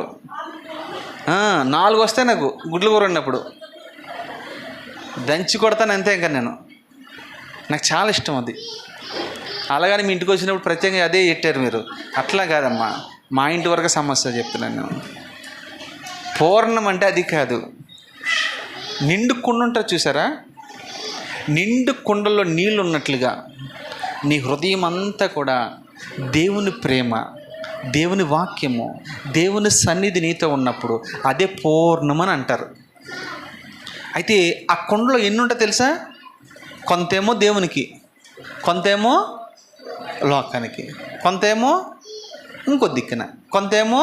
4 వస్తాయి నాకు గుడ్లు కూర ఉన్నప్పుడు, దంచి కొడతాను అంతే. ఇంకా నాకు చాలా ఇష్టం అది. అలాగని మీ ఇంటికి వచ్చినప్పుడు ప్రత్యేకంగా అదే పెట్టారు మీరు, అట్లా కాదమ్మా. మా ఇంటి వరకు సమస్య చెప్తున్నాను నేను. పూర్ణం అంటే అది కాదు. నిండు కుండ ఉంటుంది చూసారా, నిండు కుండలో నీళ్ళు ఉన్నట్లుగా నీ హృదయం అంతా కూడా దేవుని ప్రేమ, దేవుని వాక్యము, దేవుని సన్నిధి నీతో ఉన్నప్పుడు అదే పూర్ణమని అంటారు. అయితే ఆ కుండలో ఎన్ని ఉంటాయో తెలుసా? కొంతేమో దేవునికి, కొంతేమో లోకానికి, కొంతేమో ఇంకో దిక్కున, కొంతేమో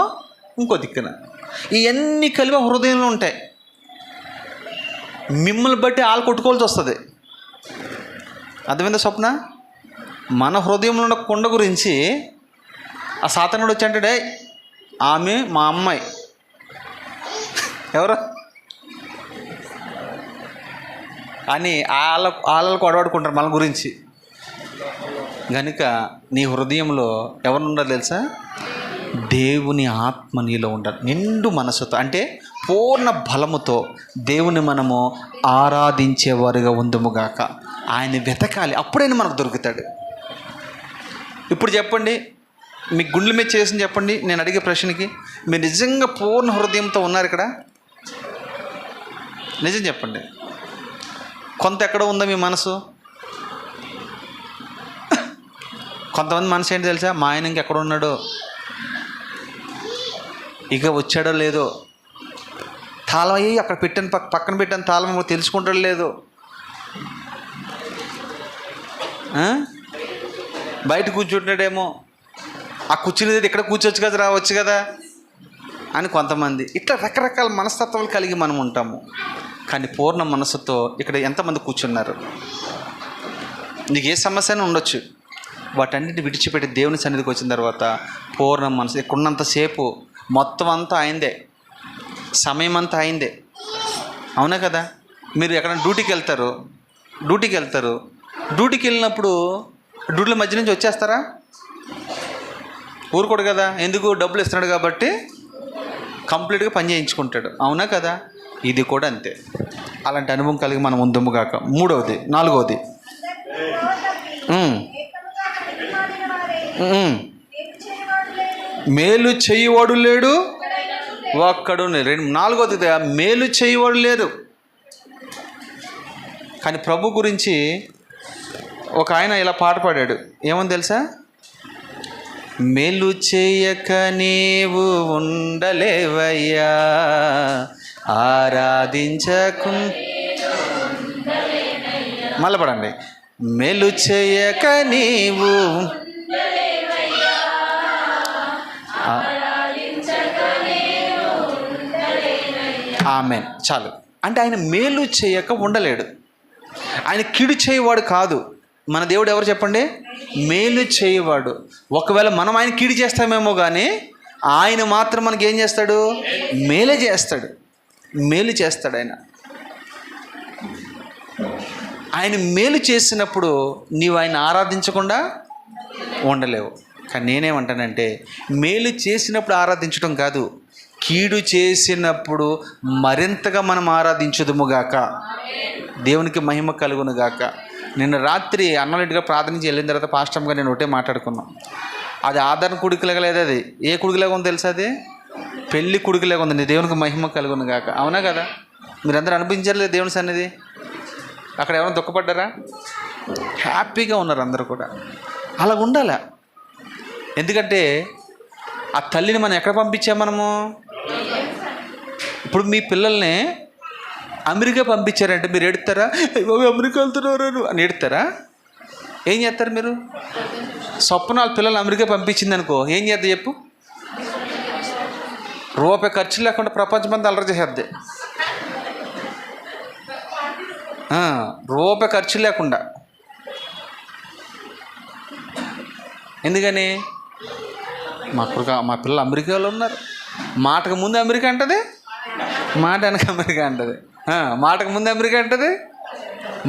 ఇంకో దిక్కున. ఇవన్నీ కలిపి హృదయంలో ఉంటాయి. మిమ్మల్ని బట్టి ఆలు కొట్టుకోవాల్సి వస్తుంది. అర్థమైందా స్వప్న? మన హృదయంలో ఉన్న కుండ గురించి ఆ సాతానుడు వచ్చి అంటాడే, ఆమె మా అమ్మాయి. ఎవరు అని వాళ్ళకు అడవాడుకుంటారు మన గురించి. కనుక నీ హృదయంలో ఎవరు ఉండాలి తెలుసా? దేవుని ఆత్మ నీలో ఉండాలి. నిండు మనసుతో, అంటే పూర్ణ బలముతో దేవుని మనము ఆరాధించేవారుగా ఉందుముగాక. ఆయన వెతకాలి, అప్పుడైనా మనకు దొరుకుతాడు. ఇప్పుడు చెప్పండి, మీ గుండెల మీద చేసి చెప్పండి, నేను అడిగే ప్రశ్నకి మీరు నిజంగా పూర్ణ హృదయంతో ఉన్నారు ఇక్కడ? నిజం చెప్పండి. కొంత ఎక్కడ ఉందా మీ మనసు? కొంతమంది మనసు ఏంటి తెలుసా? మా ఆయన ఇంకెక్కడ ఉన్నాడో, ఇక వచ్చాడో లేదో, తాళం అయ్యి అక్కడ పెట్టాను, పక్కన పెట్టాను తాళం తెలుసుకుంటాడో లేదో, బయట కూర్చుంటాడేమో, ఆ కూర్చునేది ఇక్కడ కూర్చోవచ్చు కదా, రావచ్చు కదా అని కొంతమంది. ఇట్లా రకరకాల మనస్తత్వాలు కలిగి మనం ఉంటాము. కానీ పూర్ణ మనసుతో ఇక్కడ ఎంతమంది కూర్చున్నారు? నీకు ఏ సమస్య అయినా ఉండొచ్చు, వాటన్నిటిని విడిచిపెట్టి దేవుని సన్నిధికి వచ్చిన తర్వాత పూర్ణ మనసు. ఇక్కడ ఉన్నంతసేపు మొత్తం అంతా అయిందే, సమయం అంతా అయిందే. అవునా కదా? మీరు ఎక్కడైనా డ్యూటీకి వెళ్తారు, డ్యూటీకి వెళ్ళినప్పుడు డ్యూటీల మధ్య నుంచి వచ్చేస్తారా? ఊరుకోడు కదా, ఎందుకు? డబ్బులు ఇస్తున్నాడు కాబట్టి కంప్లీట్గా పని చేయించుకుంటాడు. అవునా కదా? ఇది కూడా అంతే. అలాంటి అనుభవం కలిగి మనం ఉందుముగాక. 4వది మేలు చేయువాడు లేడు, ఒక్కడు లేడు. 4వది మేలు చేయువాడు లేరు. కానీ ప్రభు గురించి ఒక ఆయన ఇలా పాట పాడాడు. ఏమని తెలుసా? మేలు చేయక నీవు ఉండలేవయ్యా, ఆరాధించకు. మళ్ళీ పడండి. మేలు చేయక నీవు, ఆమేన్. చాలు. అంటే ఆయన మేలు చేయక ఉండలేడు, ఆయన కీడు చేయవాడు కాదు. మన దేవుడు ఎవరు చెప్పండి? మేలు చేయవాడు. ఒకవేళ మనం ఆయన కీడు చేస్తామేమో కానీ ఆయన మాత్రం మనకి ఏం చేస్తాడు? మేలే చేస్తాడు. మేలు చేస్తాడు ఆయన. ఆయన మేలు చేసినప్పుడు నీవు ఆయన ఆరాధించకుండా ఉండలేవు. కానీ నేనేమంటానంటే, మేలు చేసినప్పుడు ఆరాధించడం కాదు, కీడు చేసినప్పుడు మరింతగా మనం ఆరాధించుదుముగాక. దేవునికి మహిమ కలుగునుగాక. నిన్న రాత్రి అన్నలింటిగా ప్రార్థించి వెళ్ళిన తర్వాత పాస్టమ్గా నేను ఒకటే మాట్లాడుకున్నాం. అది ఆదరణ కుడికిలాగా లేదు, అది ఏ కుడికిలాగా ఉంది తెలుసా? అది పెళ్ళి కుడికిలాగా ఉంది. దేవునికి మహిమ కలుగునుగాక. అవునా కదా? మీరందరూ అనిపించలేదు దేవుని సన్నిధి? అక్కడ ఎవరైనా దుఃఖపడ్డారా? హ్యాపీగా ఉన్నారు అందరూ కూడా. అలా ఉండాలి. ఎందుకంటే ఆ తల్లిని మనం ఎక్కడ పంపించాం? మనము ఇప్పుడు మీ పిల్లల్ని అమెరికా పంపించారంటే మీరు ఎడుతారా? అమెరికా వెళ్తున్నారు అని ఎడుతారా? ఏం చేస్తారు మీరు? స్వప్నాలు పిల్లలు అమెరికా పంపించింది అనుకో, ఏం చేద్దా చెప్పు? రూపాయి ఖర్చు లేకుండా ప్రపంచమంతా అల్లరి చేసేద్ది. రూపాయి ఖర్చు లేకుండా. ఎందుకని? మా పిల్లలు అమెరికాలో ఉన్నారు. మాటకు ముందు అమెరికా అంటది, మాట వెనక అమెరికా అంటది, మాటకు ముందు అమెరికా అంటది.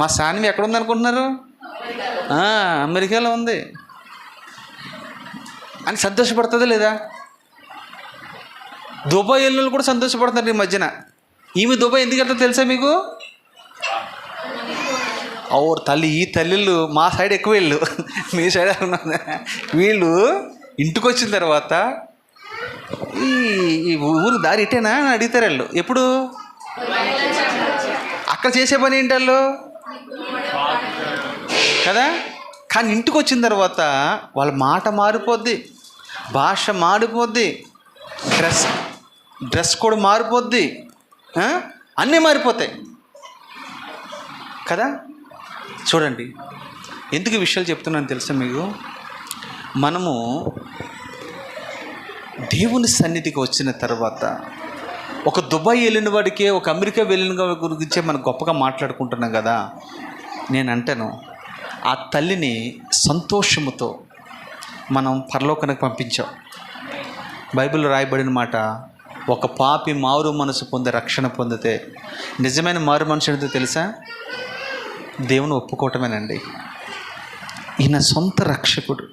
మా సాన్వి ఎక్కడ ఉంది అనుకుంటున్నారు? అమెరికాలో ఉంది అని సంతోషపడుతుందా లేదా? దుబాయ్ వెళ్ళిన కూడా సంతోషపడుతున్నారు ఈ మధ్యన. ఈమె దుబాయ్ ఎందుకు వెళ్తుందో తెలుసా మీకు? తల్లి, ఈ తల్లిళ్ళు మా సైడ్ ఎక్కువ వెళ్ళు, మీ సైడ్ ఉన్నా. వీళ్ళు ఇంటికి వచ్చిన తర్వాత ఈ ఊరు దారి ఇటేనా అని అడుగుతారు వాళ్ళు. ఎప్పుడు? అక్కడ చేసే పని ఏంటి వాళ్ళు కదా. కానీ ఇంటికి వచ్చిన తర్వాత వాళ్ళ మాట మారిపోద్ది, భాష మారిపోద్ది, డ్రెస్ కూడా మారిపోద్ది, అన్నీ మారిపోతాయి కదా. చూడండి, ఎందుకు ఈ విషయాలు చెప్తున్నాను తెలుసా మీకు? మనము దేవుని సన్నిధికి వచ్చిన తర్వాత ఒక దుబాయ్ వెళ్ళిన వాడికే, ఒక అమెరికా వెళ్ళిన వాడి గురించే మనం గొప్పగా మాట్లాడుకుంటున్నాం కదా. నేను అంటాను, ఆ తల్లిని సంతోషముతో మనం పరలోకానికి పంపించాం. బైబిల్లో రాయబడిన మాట, ఒక పాపి మారు మనసు పొందే రక్షణ పొందితే, నిజమైన మారు మనసు ఏంటో తెలుసా? దేవుని ఒప్పుకోవటమేనండి. ఈయన సొంత రక్షకుడు.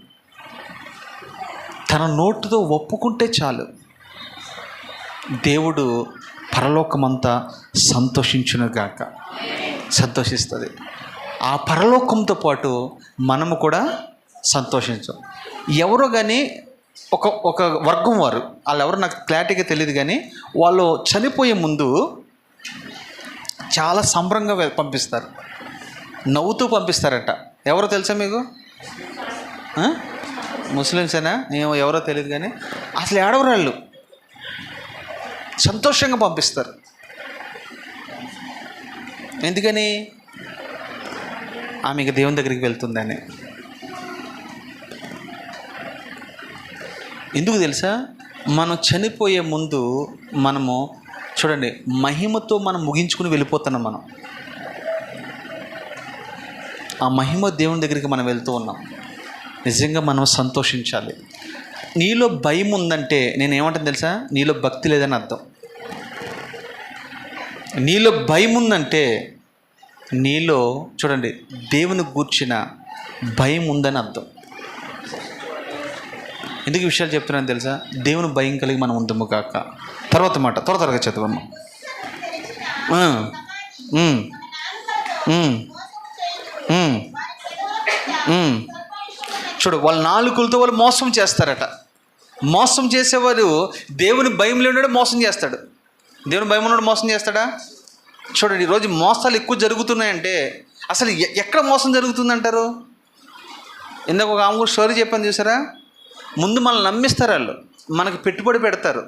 తన నోటితో ఒప్పుకుంటే చాలు, దేవుడు పరలోకమంతా సంతోషించునుగాక, సంతోషిస్తుంది. ఆ పరలోకంతో పాటు మనము కూడా సంతోషించాం. ఎవరో కానీ ఒక వర్గం వారు, వాళ్ళు ఎవరు నాకు క్లారిటీగా తెలియదు, కానీ వాళ్ళు చనిపోయే ముందు చాలా సంబరంగా పంపిస్తారు, నవ్వుతూ పంపిస్తారట. ఎవరో తెలుసా మీకు? ముస్లిమ్సేనా ఏమో, ఎవరో తెలియదు, కానీ అసలు ఏడవరాళ్ళు సంతోషంగా పంపిస్తారు. ఎందుకని? ఆమెకు దేవుని దగ్గరికి వెళ్తుందని. ఎందుకు తెలుసా? మనం చనిపోయే ముందు మనము చూడండి, మహిమతో మనం ముగించుకుని వెళ్ళిపోతున్నాం. మనం ఆ మహిమ దేవుని దగ్గరికి మనం వెళ్తూ ఉన్నాం. నిజంగా మనం సంతోషించాలి. నీలో భయం ఉందంటే నేనేమంటాను తెలుసా? నీలో భక్తి లేదని అర్థం. నీలో భయం ఉందంటే నీలో చూడండి దేవుని గూర్చిన భయం ఉందని అర్థం. ఎందుకు ఈ విషయాలు చెప్తున్నాను తెలుసా? దేవుని భయం కలిగి మనం ఉందము కాక. తర్వాత మాట త్వరగా చదవమ్మా. చూడు, వాళ్ళ నాలుకలతో వాళ్ళు మోసం చేస్తారట. మోసం చేసేవారు దేవుని భయం లేనివాడు మోసం చేస్తాడు. దేవుని భయం ఉన్నవాడు మోసం చేస్తాడా? చూడండి, ఈరోజు మోసాలు ఎక్కువ జరుగుతున్నాయంటే అసలు ఎక్కడ మోసం జరుగుతుందంటారు? ఇందాక ఒక ఆమె స్టోరీ చెప్పాను చూసారా? ముందు మనల్ని నమ్మిస్తారు, వాళ్ళు మనకు పెట్టుబడి పెడతారు.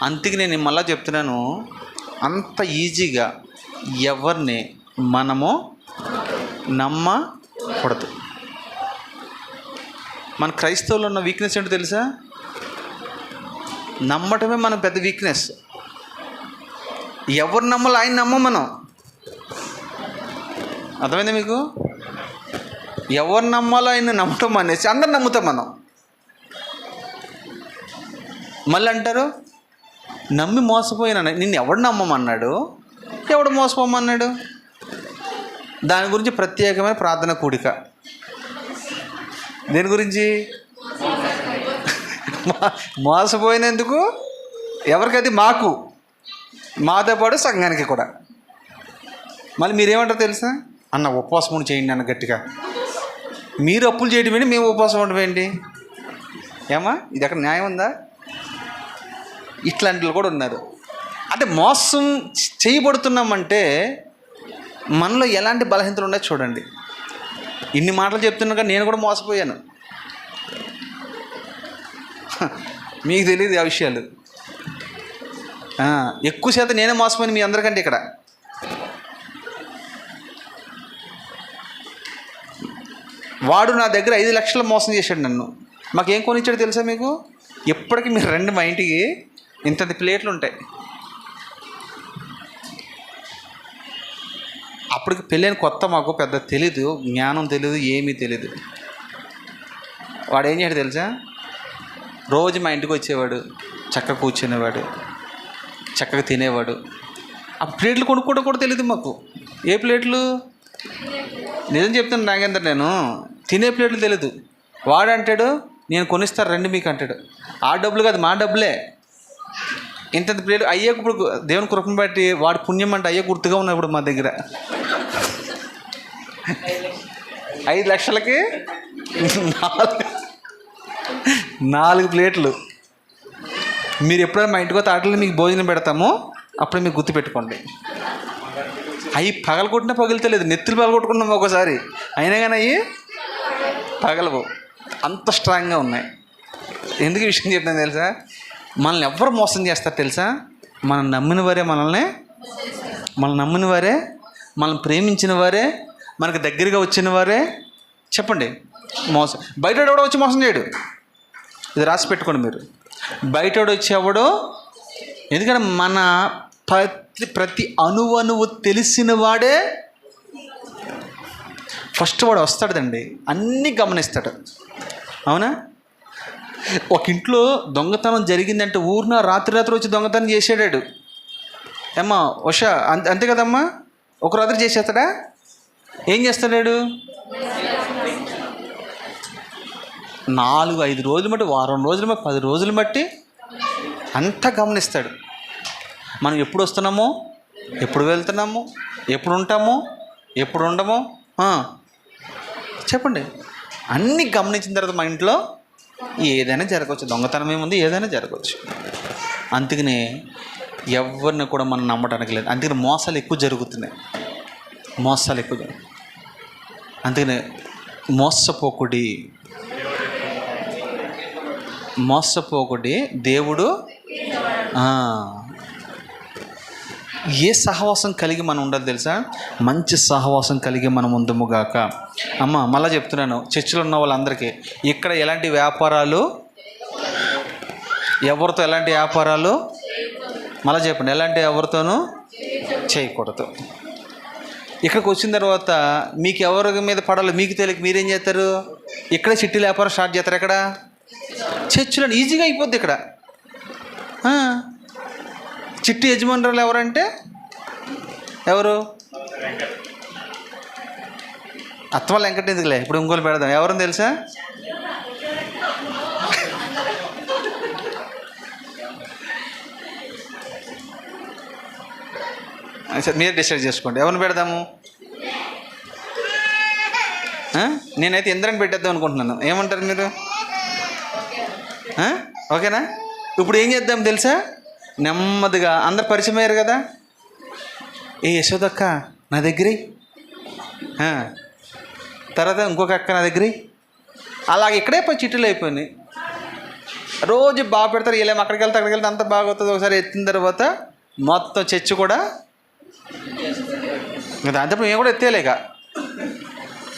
అందుకే నేను మళ్ళా చెప్తున్నాను, అంత ఈజీగా ఎవరిని మనము నమ్మకూడదు. మన క్రైస్తవుల్లో ఉన్న వీక్నెస్ ఏంటో తెలుసా? నమ్మటమే మన పెద్ద వీక్నెస్. ఎవరు నమ్మాలి? ఆయన నమ్మం మనం. అర్థమైందా మీకు? ఎవరు నమ్మాలో ఆయన నమ్మటం అనేసి అందరు నమ్ముతాం మనం. మళ్ళీ అంటారు, నమ్మి మోసపోయినా. నిన్ను ఎవడు నమ్మమన్నాడు? ఎవడు మోసపోమన్నాడు? దాని గురించి ప్రత్యేకమైన ప్రార్థన కూడిక. దేని గురించి? మోసపోయినందుకు. ఎవరికది? మాతో పాటు సంఘానికి కూడా. మళ్ళీ మీరేమంటారు తెలుసా? అన్న ఉపవాసం చేయండి అన్న గట్టిగా. మీరు అప్పులు చేయడం ఏంటి, మేము ఉపవాసం ఉండడం ఏంటి? ఏమా ఇది అక్కడ న్యాయం ఉందా? ఇట్లాంటి కూడా ఉన్నారు. అంటే మోసం చేయబడుతున్నామంటే మనలో ఎలాంటి బలహీనతలు ఉన్నాయో చూడండి. ఇన్ని మాటలు చెప్తున్నా కానీ నేను కూడా మోసపోయాను. మీకు తెలియదు ఆ విషయాలు. ఎక్కువ శాతం నేనే మోసపోయాను మీ అందరికంటే. ఇక్కడ వాడు నా దగ్గర 5 లక్షలు మోసం చేశాడు నన్ను. మాకేం కొనిచ్చాడు తెలుసా మీకు? ఎప్పటికీ మీరు రండి మా ఇంటికి, ఇంత ప్లేట్లు ఉంటాయి. అప్పటికి పెళ్ళైన కొత్త, మాకు పెద్ద తెలీదు, జ్ఞానం తెలీదు, ఏమీ తెలీదు. వాడు ఏం చేయడు తెలుసా? రోజు మా ఇంటికి వచ్చేవాడు, చక్కగా కూర్చునేవాడు. చక్కగా తినేవాడు. ఆ ప్లేట్లు కొనుక్కోవడం కూడా తెలియదు మాకు. ఏ ప్లేట్లు? నిజం చెప్తాను నాగేంద్ర, నేను తినే ప్లేట్లు తెలియదు. వాడు అంటాడు నేను కొనిస్తాను రండి మీకు అంటాడు. ఆ డబ్బులు కాదు, మా డబ్బులే. ఇంత ప్లేట్ అయ్యే ఇప్పుడు దేవుని కృపను బట్టి వాడు పుణ్యం అంటే అయ్యే గుర్తుగా ఉన్నాయి. ఇప్పుడు మా దగ్గర 5 లక్షలకి 4 ప్లేట్లు. మీరు ఎప్పుడైనా మా ఇంటికి తాటలో మీకు భోజనం పెడతామో అప్పుడు మీకు గుర్తు పెట్టుకోండి. అవి పగలగొట్టినా పగులుతలేదు, నెత్తులు పగలగొట్టుకున్నాం ఒకసారి, అయినా కానీ అవి పగలవు, అంత స్ట్రాంగ్గా ఉన్నాయి. ఎందుకు ఈ విషయం చెప్తాను తెలుసా? మనల్ని ఎవరు మోసం చేస్తారు తెలుసా? మనం నమ్మిన వారే మనల్ని ప్రేమించిన వారే, మనకు దగ్గరగా వచ్చిన వారే చెప్పండి మోసం. బయట ఎవడో వచ్చి మోసం చేయడు. ఇది రాసి పెట్టుకోండి మీరు. బయట వచ్చి ఎవడో, ఎందుకంటే మన ప్రతి అణువు తెలిసిన వాడే ఫస్ట్ వాడు వస్తాడండి, అన్నీ గమనిస్తాడు. అవునా? ఒక ఇంట్లో దొంగతనం జరిగిందంటే ఊరిన రాత్రి వచ్చి దొంగతనం చేసాడాడు. ఏమ్మా ఉషా, అంతే కదమ్మా? ఒక రాత్రి చేసేస్తాడా? ఏం చేస్తాడాడు? 4-5 రోజులు బట్టి, వారం రోజులు బట్టి, 10 రోజులు బట్టి అంతా గమనిస్తాడు. మనం ఎప్పుడు వస్తున్నామో, ఎప్పుడు వెళ్తున్నామో, ఎప్పుడు ఉంటామో, ఎప్పుడు ఉండమో చెప్పండి. అన్నీ గమనించిన తర్వాత మా ఇంట్లో ఏదైనా జరగవచ్చు. దొంగతనం ఏముంది, ఏదైనా జరగవచ్చు. అందుకనే ఎవరిని కూడా మనం నమ్మడానికి లేదు. అందుకని మోసాలు ఎక్కువ జరుగుతున్నాయి. అందుకనే మోసపోకుడి, దేవుడు ఏ సహవాసం కలిగి మనం ఉండాలి తెలుసా? మంచి సహవాసం కలిగి మనం ఉందముగాక. అమ్మ మళ్ళీ చెప్తున్నాను, చర్చిలో ఉన్న వాళ్ళందరికీ, ఇక్కడ ఎలాంటి వ్యాపారాలు, ఎవరితో ఎలాంటి వ్యాపారాలు, మళ్ళీ చెప్పండి, ఎలాంటి ఎవరితోనూ చేయకూడదు. ఇక్కడికి వచ్చిన తర్వాత మీకు ఎవరి మీద పడాలో మీకు తెలియక మీరేం చేస్తారు? ఇక్కడే చిట్టీల వ్యాపారం స్టార్ట్ చేస్తారు. ఎక్కడ? చర్చిలో. ఈజీగా అయిపోద్ది ఇక్కడ. చిట్టి యజమానురాలు ఎవరంటే ఎవరు? అత్తవాళ్ళ వెంకట ఎందుకులే, ఇప్పుడు ఇంకోలు పెడదాం. ఎవరని తెలుసా? సరే మీరు డిసైడ్ చేసుకోండి ఎవరిని పెడదాము. నేనైతే ఇంద్రాన్ని పెట్టేద్దాం అనుకుంటున్నాను. ఏమంటారు మీరు? ఓకేనా? ఇప్పుడు ఏం చేద్దాం తెలుసా? నెమ్మదిగా అందరు పరిచయం అయ్యారు కదా. ఏ యశోదక్క నా దగ్గర, తర్వాత ఇంకొక అక్క నా దగ్గర, అలాగే ఇక్కడే పోయి చిట్టులు అయిపోయినాయి. రోజు బాగా పెడతారు. వీళ్ళేమో అక్కడికి వెళ్తే అంత బాగా అవుతుంది. ఒకసారి ఎత్తిన తర్వాత మొత్తం చర్చి కూడా దాంతో మేము కూడా ఎత్తేలేక.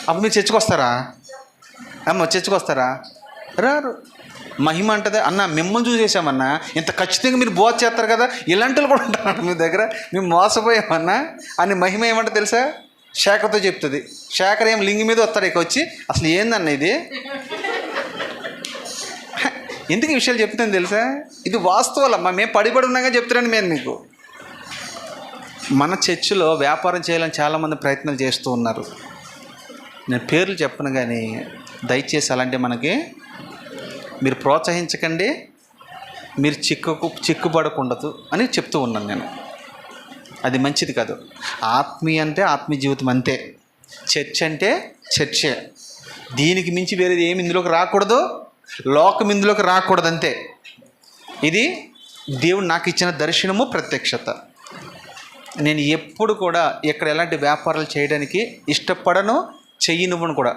అప్పుడు మీరు చర్చికి వస్తారా? చర్చికి వస్తారా? రారు. మహిమ అంటది అన్న, మిమ్మల్ని చూసేసామన్నా, ఇంత ఖచ్చితంగా మీరు బోధ చేస్తారు కదా, ఇలాంటి వాళ్ళు కూడా ఉంటారు మీ దగ్గర, మేము మోసపోయామన్నా అని. మహిమ ఏమంటే తెలుసా? శేఖర్తో చెప్తుంది. శేఖర్ ఏం లింగి మీద వస్తాడు ఇక వచ్చి, అసలు ఏందన్న ఇది, ఎందుకు ఈ విషయాలు చెప్తాను తెలుసా? ఇది వాస్తవాలమ్మా, మేము పడిపడి ఉన్నాగా చెప్తున్నాను మేము మీకు. మన చర్చిలో వ్యాపారం చేయాలని చాలామంది ప్రయత్నాలు చేస్తూ ఉన్నారు. నేను పేర్లు చెప్పను కానీ దయచేసి అలాంటి మనకి మీరు ప్రోత్సహించకండి, మీరు చిక్కుపడకుండదు అని చెప్తూ ఉన్నాను నేను. అది మంచిది కాదు. ఆత్మీయ అంటే ఆత్మీయ జీవితం అంతే, చర్చ్ అంటే చర్చే. దీనికి మించి వేరేది ఏమి ఇందులోకి రాకూడదు, లోకం ఇందులోకి రాకూడదు, అంతే. ఇది దేవుడు నాకు ఇచ్చిన దర్శనము, ప్రత్యక్షత. నేను ఎప్పుడు కూడా ఇక్కడ ఎలాంటి వ్యాపారాలు చేయడానికి ఇష్టపడను, చెయ్యనివ్వను కూడా.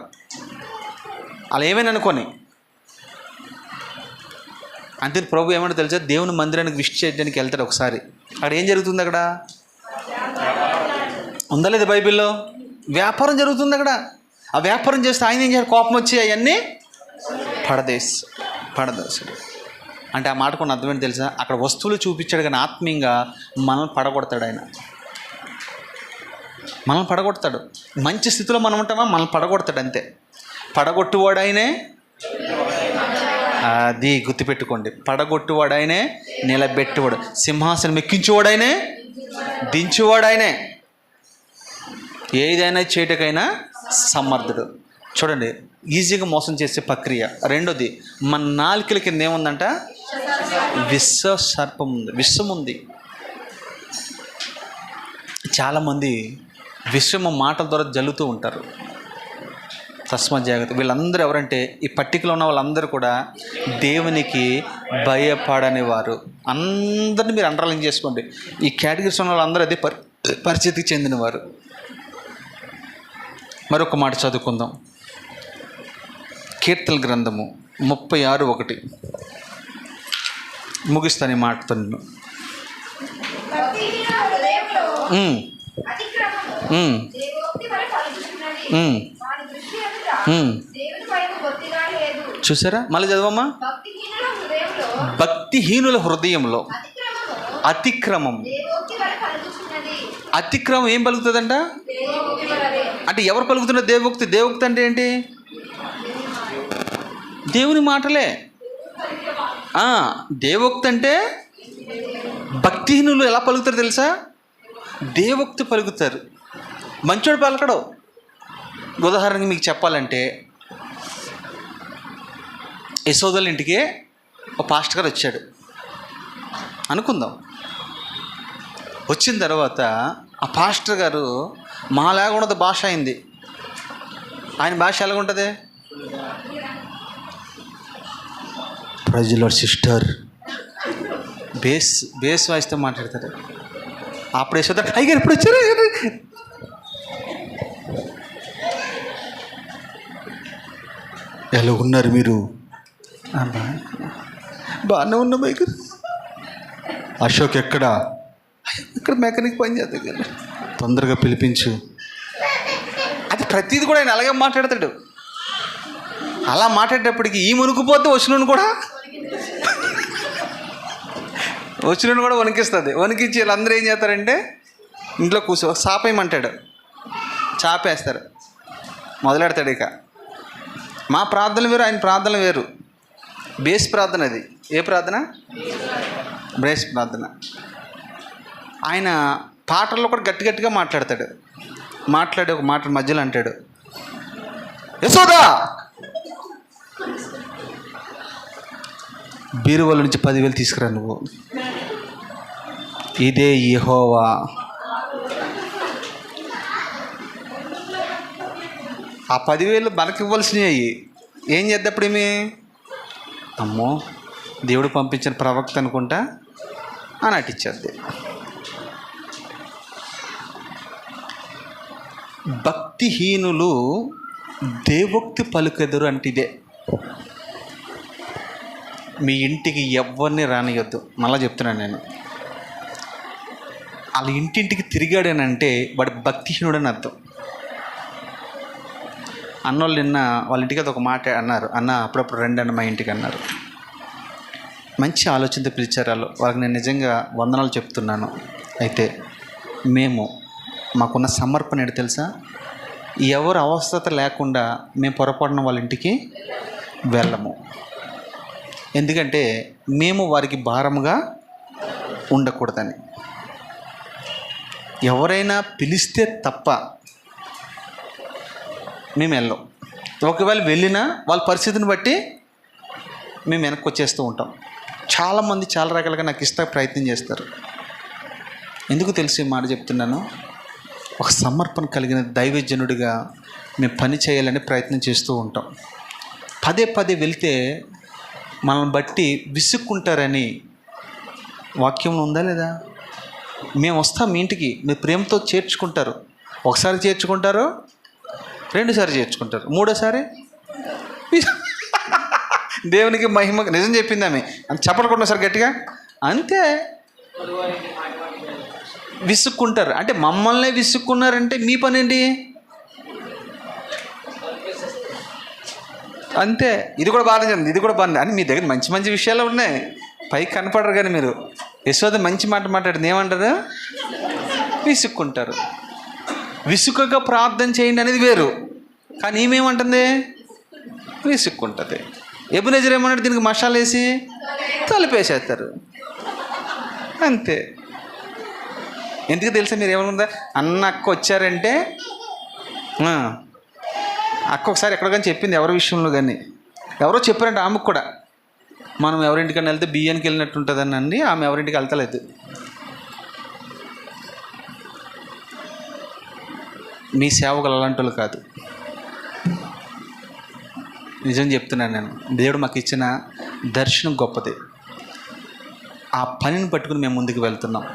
అలా ఏమైనా అనుకోని. అంతే. ప్రభు ఏమంటే తెలుసా? దేవుని మందిరానికి విష్ చేయడానికి వెళ్తాడు ఒకసారి. అక్కడ ఏం జరుగుతుంది? అక్కడ ఉందా లేదా బైబిల్లో? వ్యాపారం జరుగుతుంది అక్కడ. ఆ వ్యాపారం చేస్తే ఆయన ఏం చేయాలి? కోపం వచ్చి అవన్నీ పడదేశాడు. అంటే ఆ మాట కొన్ని అర్థమైంది తెలుసా? అక్కడ వస్తువులు చూపించాడు కానీ ఆత్మీయంగా మనల్ని పడగొడతాడు. ఆయన మనల్ని పడగొడతాడు. మంచి స్థితిలో మనం ఉంటామా, మనల్ని పడగొడతాడు, అంతే. పడగొట్టువాడు ఆయనే, అది గుర్తుపెట్టుకోండి. పడగొట్టువాడైనే, నిలబెట్టువాడు, సింహాసనం ఎక్కించేవాడైనే, దించేవాడైనే, ఏదైనా చేయటకైనా సమర్థుడు. చూడండి, ఈజీగా మోసం చేసే ప్రక్రియ. రెండోది, మన నాలుకల కింద ఏముందంట? విశ్వ సర్పం ఉంది, విశ్వం ఉంది. చాలామంది విశ్వము మాటల ద్వారా జల్లుతూ ఉంటారు. తస్మాత్ జాగ్రత్త. వీళ్ళందరూ ఎవరంటే, ఈ పట్టికలో ఉన్న వాళ్ళందరూ కూడా దేవునికి భయపడని వారు. అందరినీ మీరు అండర్లైన్ చేసుకోండి. ఈ కేటగిరీస్ ఉన్న వాళ్ళందరూ అదే పరిస్థితికి చెందినవారు. మరొక మాట చదువుకుందాం. కీర్తన గ్రంథము 36:1. ముగిస్తాను ఈ మాటతో. చూసారా? మళ్ళీ చదవమ్మా. భక్తిహీనుల హృదయంలో అతిక్రమం. అతిక్రమం ఏం పలుకుతుందంట? అంటే ఎవరు పలుకుతున్న దేవోక్తి? దేవోక్తి అంటే ఏంటి? దేవుని మాటలే. దేవోక్తి అంటే భక్తిహీనులు ఎలా పలుకుతారు తెలుసా? దేవోక్తి పలుకుతారు. మంచోడు పలకడు. ఉదాహరణకి మీకు చెప్పాలంటే, యశోదల ఇంటికి ఒక పాస్టర్ గారు వచ్చాడు అనుకుందాం. వచ్చిన తర్వాత ఆ పాస్టర్ గారు మాలాగుండదు భాష అయింది. ఆయన భాష ఎలాగుంటుంది? ప్రజల సిస్టర్ బేస్ వాయిస్తో మాట్లాడతాడు. అప్పుడు యశోద, అయ్యారు ఎప్పుడు వచ్చారు? ఎలా ఉన్నారు మీరు? బాగానే ఉన్నాం. అశోక్ ఎక్కడా? ఇక్కడ మెకానిక్ పని చేద్దాం కదా, తొందరగా పిలిపించు. అది ప్రతిదీ కూడా ఆయన అలాగే మాట్లాడతాడు. అలా మాట్లాడేటప్పటికి ఈ మునుకుపోతే వచ్చిన కూడా వణికిస్తుంది. వణికించి వీళ్ళందరూ ఏం చేస్తారంటే, ఇంట్లో కూర్చో చాపేయమంటాడు, చాపేస్తారు. మొదలెడతాడు. ఇక మా ప్రార్థనలు వేరు, ఆయన ప్రార్థనలు వేరు. బేస్ ప్రార్థన అది. ఏ ప్రార్థన? బేస్ ప్రార్థన. ఆయన పాటల్లో కూడా గట్టిగా మాట్లాడతాడు. మాట్లాడే ఒక మాట మధ్యలో అంటాడు, యశోదా బీరువాల నుంచి 10,000 తీసుకురా నువ్వు, ఇదే యెహోవా. ఆ 10,000 మనకి ఇవ్వాల్సినవి ఏం చేద్దాప్పుడు ఏమి? అమ్మో దేవుడు పంపించిన ప్రవక్త అనుకుంటా అని అటిచ్చేద్ది. భక్తిహీనులు దేవోక్తి పలుకెదరు అంటే ఇదే. మీ ఇంటికి ఎవరిని రానియొద్దు. మళ్ళీ చెప్తున్నాను నేను. వాళ్ళ ఇంటింటికి తిరిగాడనంటే వాడు భక్తిహీనుడని అర్థం. అన్నోళ్ళు నిన్న వాళ్ళ ఇంటికి అది ఒక మాట అన్నారు, అన్న అప్పుడప్పుడు రండి అన్న మా ఇంటికి అన్నారు. మంచి ఆలోచనతో పిలిచారు వాళ్ళు. వాళ్ళకి నేను నిజంగా వందనాలు చెప్తున్నాను. అయితే మాకున్న సమర్పణ ఏంటి తెలుసా? ఎవరు అవసరత లేకుండా మేము పొరపాటున వాళ్ళ ఇంటికి వెళ్ళము. ఎందుకంటే మేము వారికి భారముగా ఉండకూడదని. ఎవరైనా పిలిస్తే తప్ప మేము వెళ్ళాం. ఒకవేళ వెళ్ళినా వాళ్ళ పరిస్థితిని బట్టి మేము వెనక్కి వచ్చేస్తూ ఉంటాం. చాలామంది చాలా రకాలుగా నాకు ప్రయత్నం చేస్తారు. ఎందుకు తెలిసి మాట చెప్తున్నాను? ఒక సమర్పణ కలిగిన దైవజనుడిగా మేము పని చేయాలని ప్రయత్నం చేస్తూ ఉంటాం. పదే వెళ్తే మనల్ని బట్టి విసుక్కుంటారని వాక్యంలో ఉందా లేదా? మేము వస్తాం మీ ఇంటికి, మీరు ప్రేమతో చేర్చుకుంటారు. ఒకసారి చేర్చుకుంటారు, 2 సార్లు చేర్చుకుంటారు, 3వ సారి దేవునికి మహిమ. నిజం చెప్పింది ఆమె. చెప్పకుండా సార్ గట్టిగా అంతే. విసుక్కుంటారు అంటే మమ్మల్నే విసుక్కున్నారంటే మీ పని ఏంటి? అంతే. ఇది కూడా బాగా, ఇది కూడా బాగుంది అని మీ దగ్గర మంచి విషయాలు ఉన్నాయి. పైకి కనపడరు కానీ మీరు యశోద మంచి మాట మాట్లాడింది ఏమంటారు? విసుక్కుంటారు. విసుకగా ప్రార్థన చేయండి అనేది వేరు, కానీ ఈమెమంటుంది? విసుక్కుంటుంది. ఎబెనెజర్ ఏమన్నాడు, దీనికి మసాలా వేసి తలుపేసేస్తారు అంతే. ఎందుకు తెలుసా, మీరు ఏమనుకుందా, అన్న అక్క వచ్చారంటే అక్క ఒకసారి ఎక్కడ కానీ చెప్పింది ఎవరి విషయంలో కానీ, ఎవరో చెప్పారంటే ఆమెకు కూడా, మనం ఎవరింటికన్నా వెళ్తే బియ్యానికి వెళ్ళినట్టు ఉంటుందని అండి, ఆమె ఎవరింటికి వెళ్తలేదు. మీ సేవకులు అలాంటి వాళ్ళు కాదు, నిజం చెప్తున్నాను నేను. దేవుడు మాకు ఇచ్చిన దర్శనం గొప్పది. ఆ పనిని పట్టుకుని మేము ముందుకు వెళ్తున్నాం.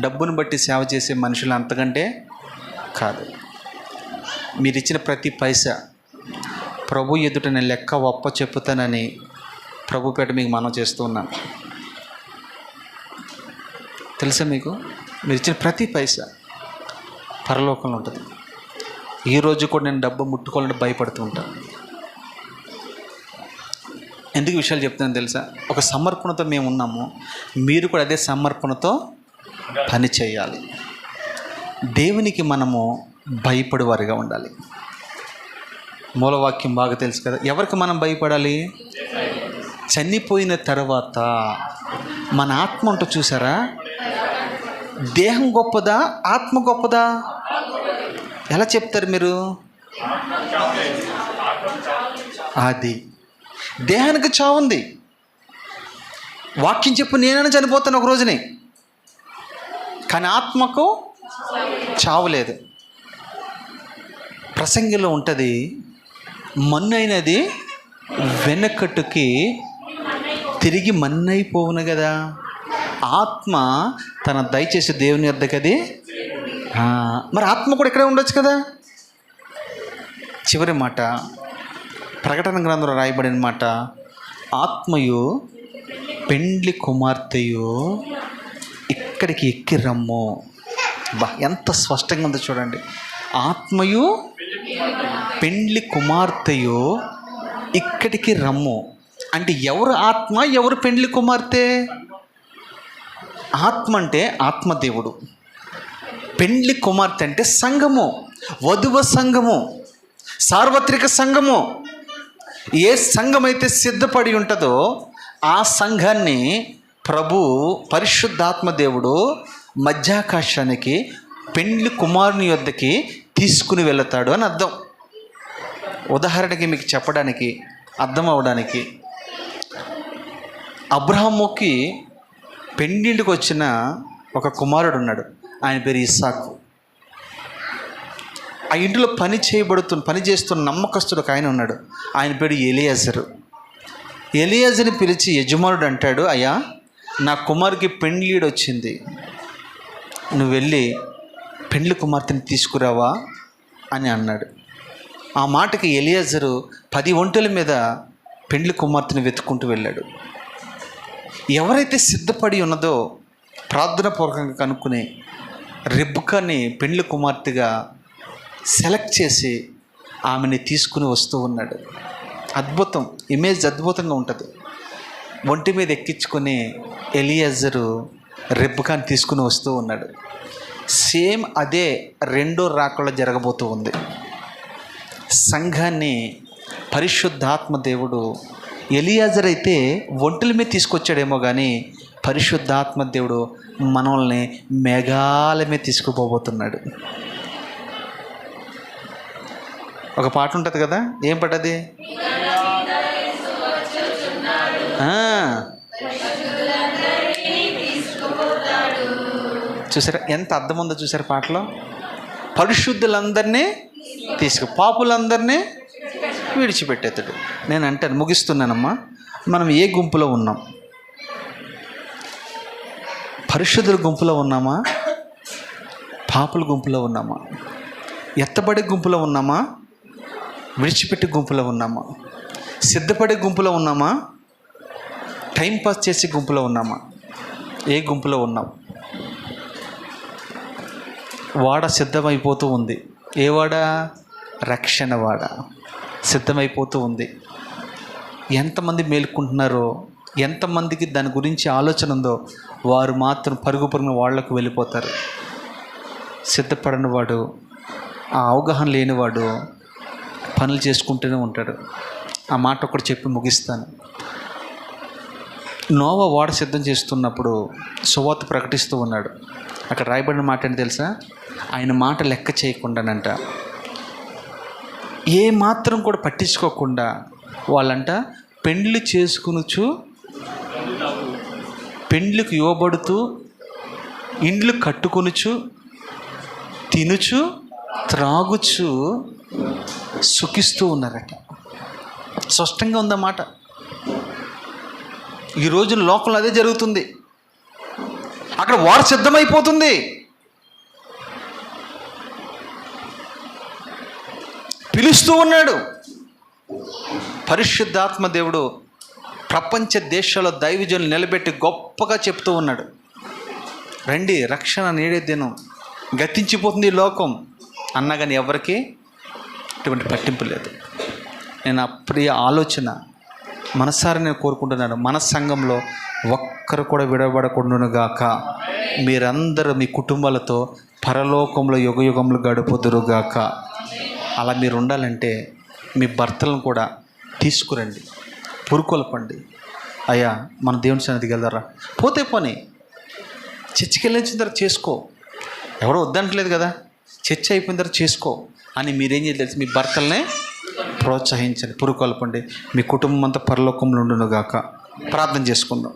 డబ్బును బట్టి సేవ చేసే మనుషులు అంతకంటే కాదు. మీరు ఇచ్చిన ప్రతి పైసా ప్రభు ఎదుట నేను లెక్క ఒప్ప చెప్పుతానని ప్రభుపేట మీకు మనం చేస్తూ ఉన్నాను. తెలుసా మీకు, మీరు ఇచ్చిన ప్రతి పైసా పరలోకంలో ఉంటుంది. ఈరోజు కూడా నేను డబ్బు ముట్టుకోవాలంటే భయపడుతూ ఉంటాను. ఎందుకు విషయాలు చెప్తున్నాను తెలుసా, ఒక సమర్పణతో మేము ఉన్నాము, మీరు కూడా అదే సమర్పణతో పని చేయాలి. దేవునికి మనము భయపడే వారిగా ఉండాలి. మూలవాక్యం బాగా తెలుసు కదా, ఎవరికి మనం భయపడాలి? చనిపోయిన తర్వాత మన ఆత్మ ఉంటుంది చూసారా, దేహం గొప్పదా ఆత్మ గొప్పదా? ఎలా చెప్తారు మీరు? అది దేహానికి చావుంది. వాక్యం చెప్పు, నేనైనా చనిపోతాను ఒక రోజుని, కానీ ఆత్మకు చావు లేదు. ప్రసంగిలో ఉంటుంది, మన్ను అయినది వెనకట్టుకి తిరిగి మన్నైపోవును కదా. ఆత్మ తన దయచేసి దేవుని వద్దకు అది, మరి ఆత్మ కూడా ఇక్కడే ఉండొచ్చు కదా. చివరి మాట ప్రకటన గ్రంథంలో రాయబడిన మాట, ఆత్మయు పెండ్లి కుమార్తెయు ఇక్కడికి ఎక్కి రమ్ము. ఎంత స్పష్టంగా ఉందో చూడండి. ఆత్మయు పెండ్లి కుమార్తెయు ఇక్కడికి రమ్ము అంటే ఎవరు ఆత్మ, ఎవరు పెండ్లి కుమార్తె? ఆత్మ అంటే ఆత్మదేవుడు, పెండ్లి కుమార్తె అంటే సంఘము, వధువ సంఘము, సార్వత్రిక సంఘము. ఏ సంఘం అయితే సిద్ధపడి ఉంటుందో ఆ సంఘాన్ని ప్రభు పరిశుద్ధాత్మ దేవుడు మధ్యాకాశానికి పెండ్లి కుమారుని వద్దకి తీసుకుని వెళతాడు అని అర్థం. ఉదాహరణకి మీకు చెప్పడానికి, అర్థం అవడానికి, అబ్రహాముకి పెండింటికి వచ్చిన ఒక కుమారుడు ఉన్నాడు, ఆయన పేరు ఇస్సాకు. ఆ ఇంటిలో పని చేస్తున్న నమ్మకస్తుడు ఒక ఆయన ఉన్నాడు, ఆయన పేరు ఎలియాజరు. ఎలియాజర్ని పిలిచి యజమానుడు అంటాడు, అయ్యా నా కుమారుకి పెండ్లీడు వచ్చింది, నువ్వు వెళ్ళి పెండ్లి కుమార్తెని తీసుకురావా అని అన్నాడు. ఆ మాటకి ఎలియాజరు 10 ఒంటెల మీద పెండ్లి కుమార్తెని వెతుక్కుంటూ వెళ్ళాడు. ఎవరైతే సిద్ధపడి ఉన్నదో ప్రార్థనాపూర్వకంగా కనుక్కుని రెబ్కాని పెండ్లి కుమార్తెగా సెలెక్ట్ చేసి ఆమెని తీసుకుని వస్తూ ఉన్నాడు. అద్భుతం, ఇమేజ్ అద్భుతంగా ఉంటుంది. ఒంటి మీద ఎక్కించుకొని ఎలియాజరు రెబ్కాని తీసుకుని వస్తూ ఉన్నాడు. సేమ్ అదే రెండో రాకలో జరగబోతూ ఉంది. సంఘాన్ని పరిశుద్ధాత్మ దేవుడు, ఎలియాజర్ అయితే ఒంటెల మీద తీసుకొచ్చాడేమో కానీ పరిశుద్ధాత్మ దేవుడు మనల్ని మేఘాల మీద తీసుకుపోబోతున్నాడు. ఒక పాట ఉంటుంది కదా, ఏం పాట అది? చూసారా ఎంత అర్థం ఉందో చూసారా పాటలో? పరిశుద్ధులందరినీ పాపులందరినీ విడిచిపెట్టేతాడు. నేను అంటాను, ముగిస్తున్నానమ్మా, మనం ఏ గుంపులో ఉన్నాం? పరిశుద్ధుల గుంపులో ఉన్నామా, పాపుల గుంపులో ఉన్నామా? ఎత్తబడే గుంపులో ఉన్నామా, విడిచిపెట్టే గుంపులో ఉన్నామా? సిద్ధపడే గుంపులో ఉన్నామా, టైంపాస్ చేసే గుంపులో ఉన్నామా? ఏ గుంపులో ఉన్నాం? వాడ సిద్ధమైపోతూ ఉంది. ఏ వాడ? రక్షణ వాడ సిద్ధమైపోతూ ఉంది. ఎంతమంది మేలుకుంటున్నారో, ఎంతమందికి దాని గురించి ఆలోచన ఉందో వారు మాత్రం పరుగు వాళ్లకు వెళ్ళిపోతారు. సిద్ధపడని వాడు, ఆ అవగాహన లేనివాడు పనులు చేసుకుంటూనే ఉంటాడు. ఆ మాట ఒకటి చెప్పి ముగిస్తాను. నోవా ఓడ సిద్ధం చేస్తున్నప్పుడు సువార్త ప్రకటిస్తూ ఉన్నాడు. అక్కడ రాయబడిన మాట ఏంటి తెలుసా? ఆయన మాట లెక్క చేయకుండానంట, ఏ మాత్రం కూడా పట్టించుకోకుండా వాళ్ళంట పెండ్లి చేసుకునుచు, పెండ్లికి ఇవ్వబడుతూ, ఇండ్లు కట్టుకొనుచు, తినుచు, త్రాగుచు, సుఖిస్తూ ఉన్నారట. స్పష్టంగా ఉందన్నమాట. ఈ రోజున లోకంలో అదే జరుగుతుంది. అక్కడ ఓడ సిద్ధమైపోతుంది. పిలుస్తూ ఉన్నాడు. పరిశుద్ధాత్మ దేవుడు ప్రపంచ దేశాల్లో దైవజనులు నిలబెట్టి గొప్పగా చెప్తూ ఉన్నాడు, రండి, రక్షణ నేడే దినం, గతించిపోతుంది ఈ లోకం అన్నా కానీ ఎవరికి ఇటువంటి పట్టింపు లేదు. నేను ఆ ప్రియ ఆలోచన మనసారి నేను కోరుకుంటున్నాను, మన సంఘంలో ఒక్కరు కూడా విడవబడకుండానుగాక. మీరందరూ మీ కుటుంబాలతో పరలోకంలో యుగయుగములు గడుపుదురుగాక. అలా మీరు ఉండాలంటే మీ భర్తలను కూడా తీసుకురండి, పురుకొల్పండి. అయ్యా మన దేవుని సన్నిధికి వెళ్దారా, పోతే పోనీ, చర్చికి వెళ్ళిన తర్వాత చేసుకో, ఎవడో వద్దంటలేదు కదా, చర్చ అయిపోయిన తర్వాత చేసుకో అని మీరేం చేయాలి తెలుసు, మీ భర్తలనే ప్రోత్సహించండి, పురుకొల్పండి. మీ కుటుంబం అంతా పరలోకంలో ఉండునుగాక. ప్రార్థన చేసుకుందాం.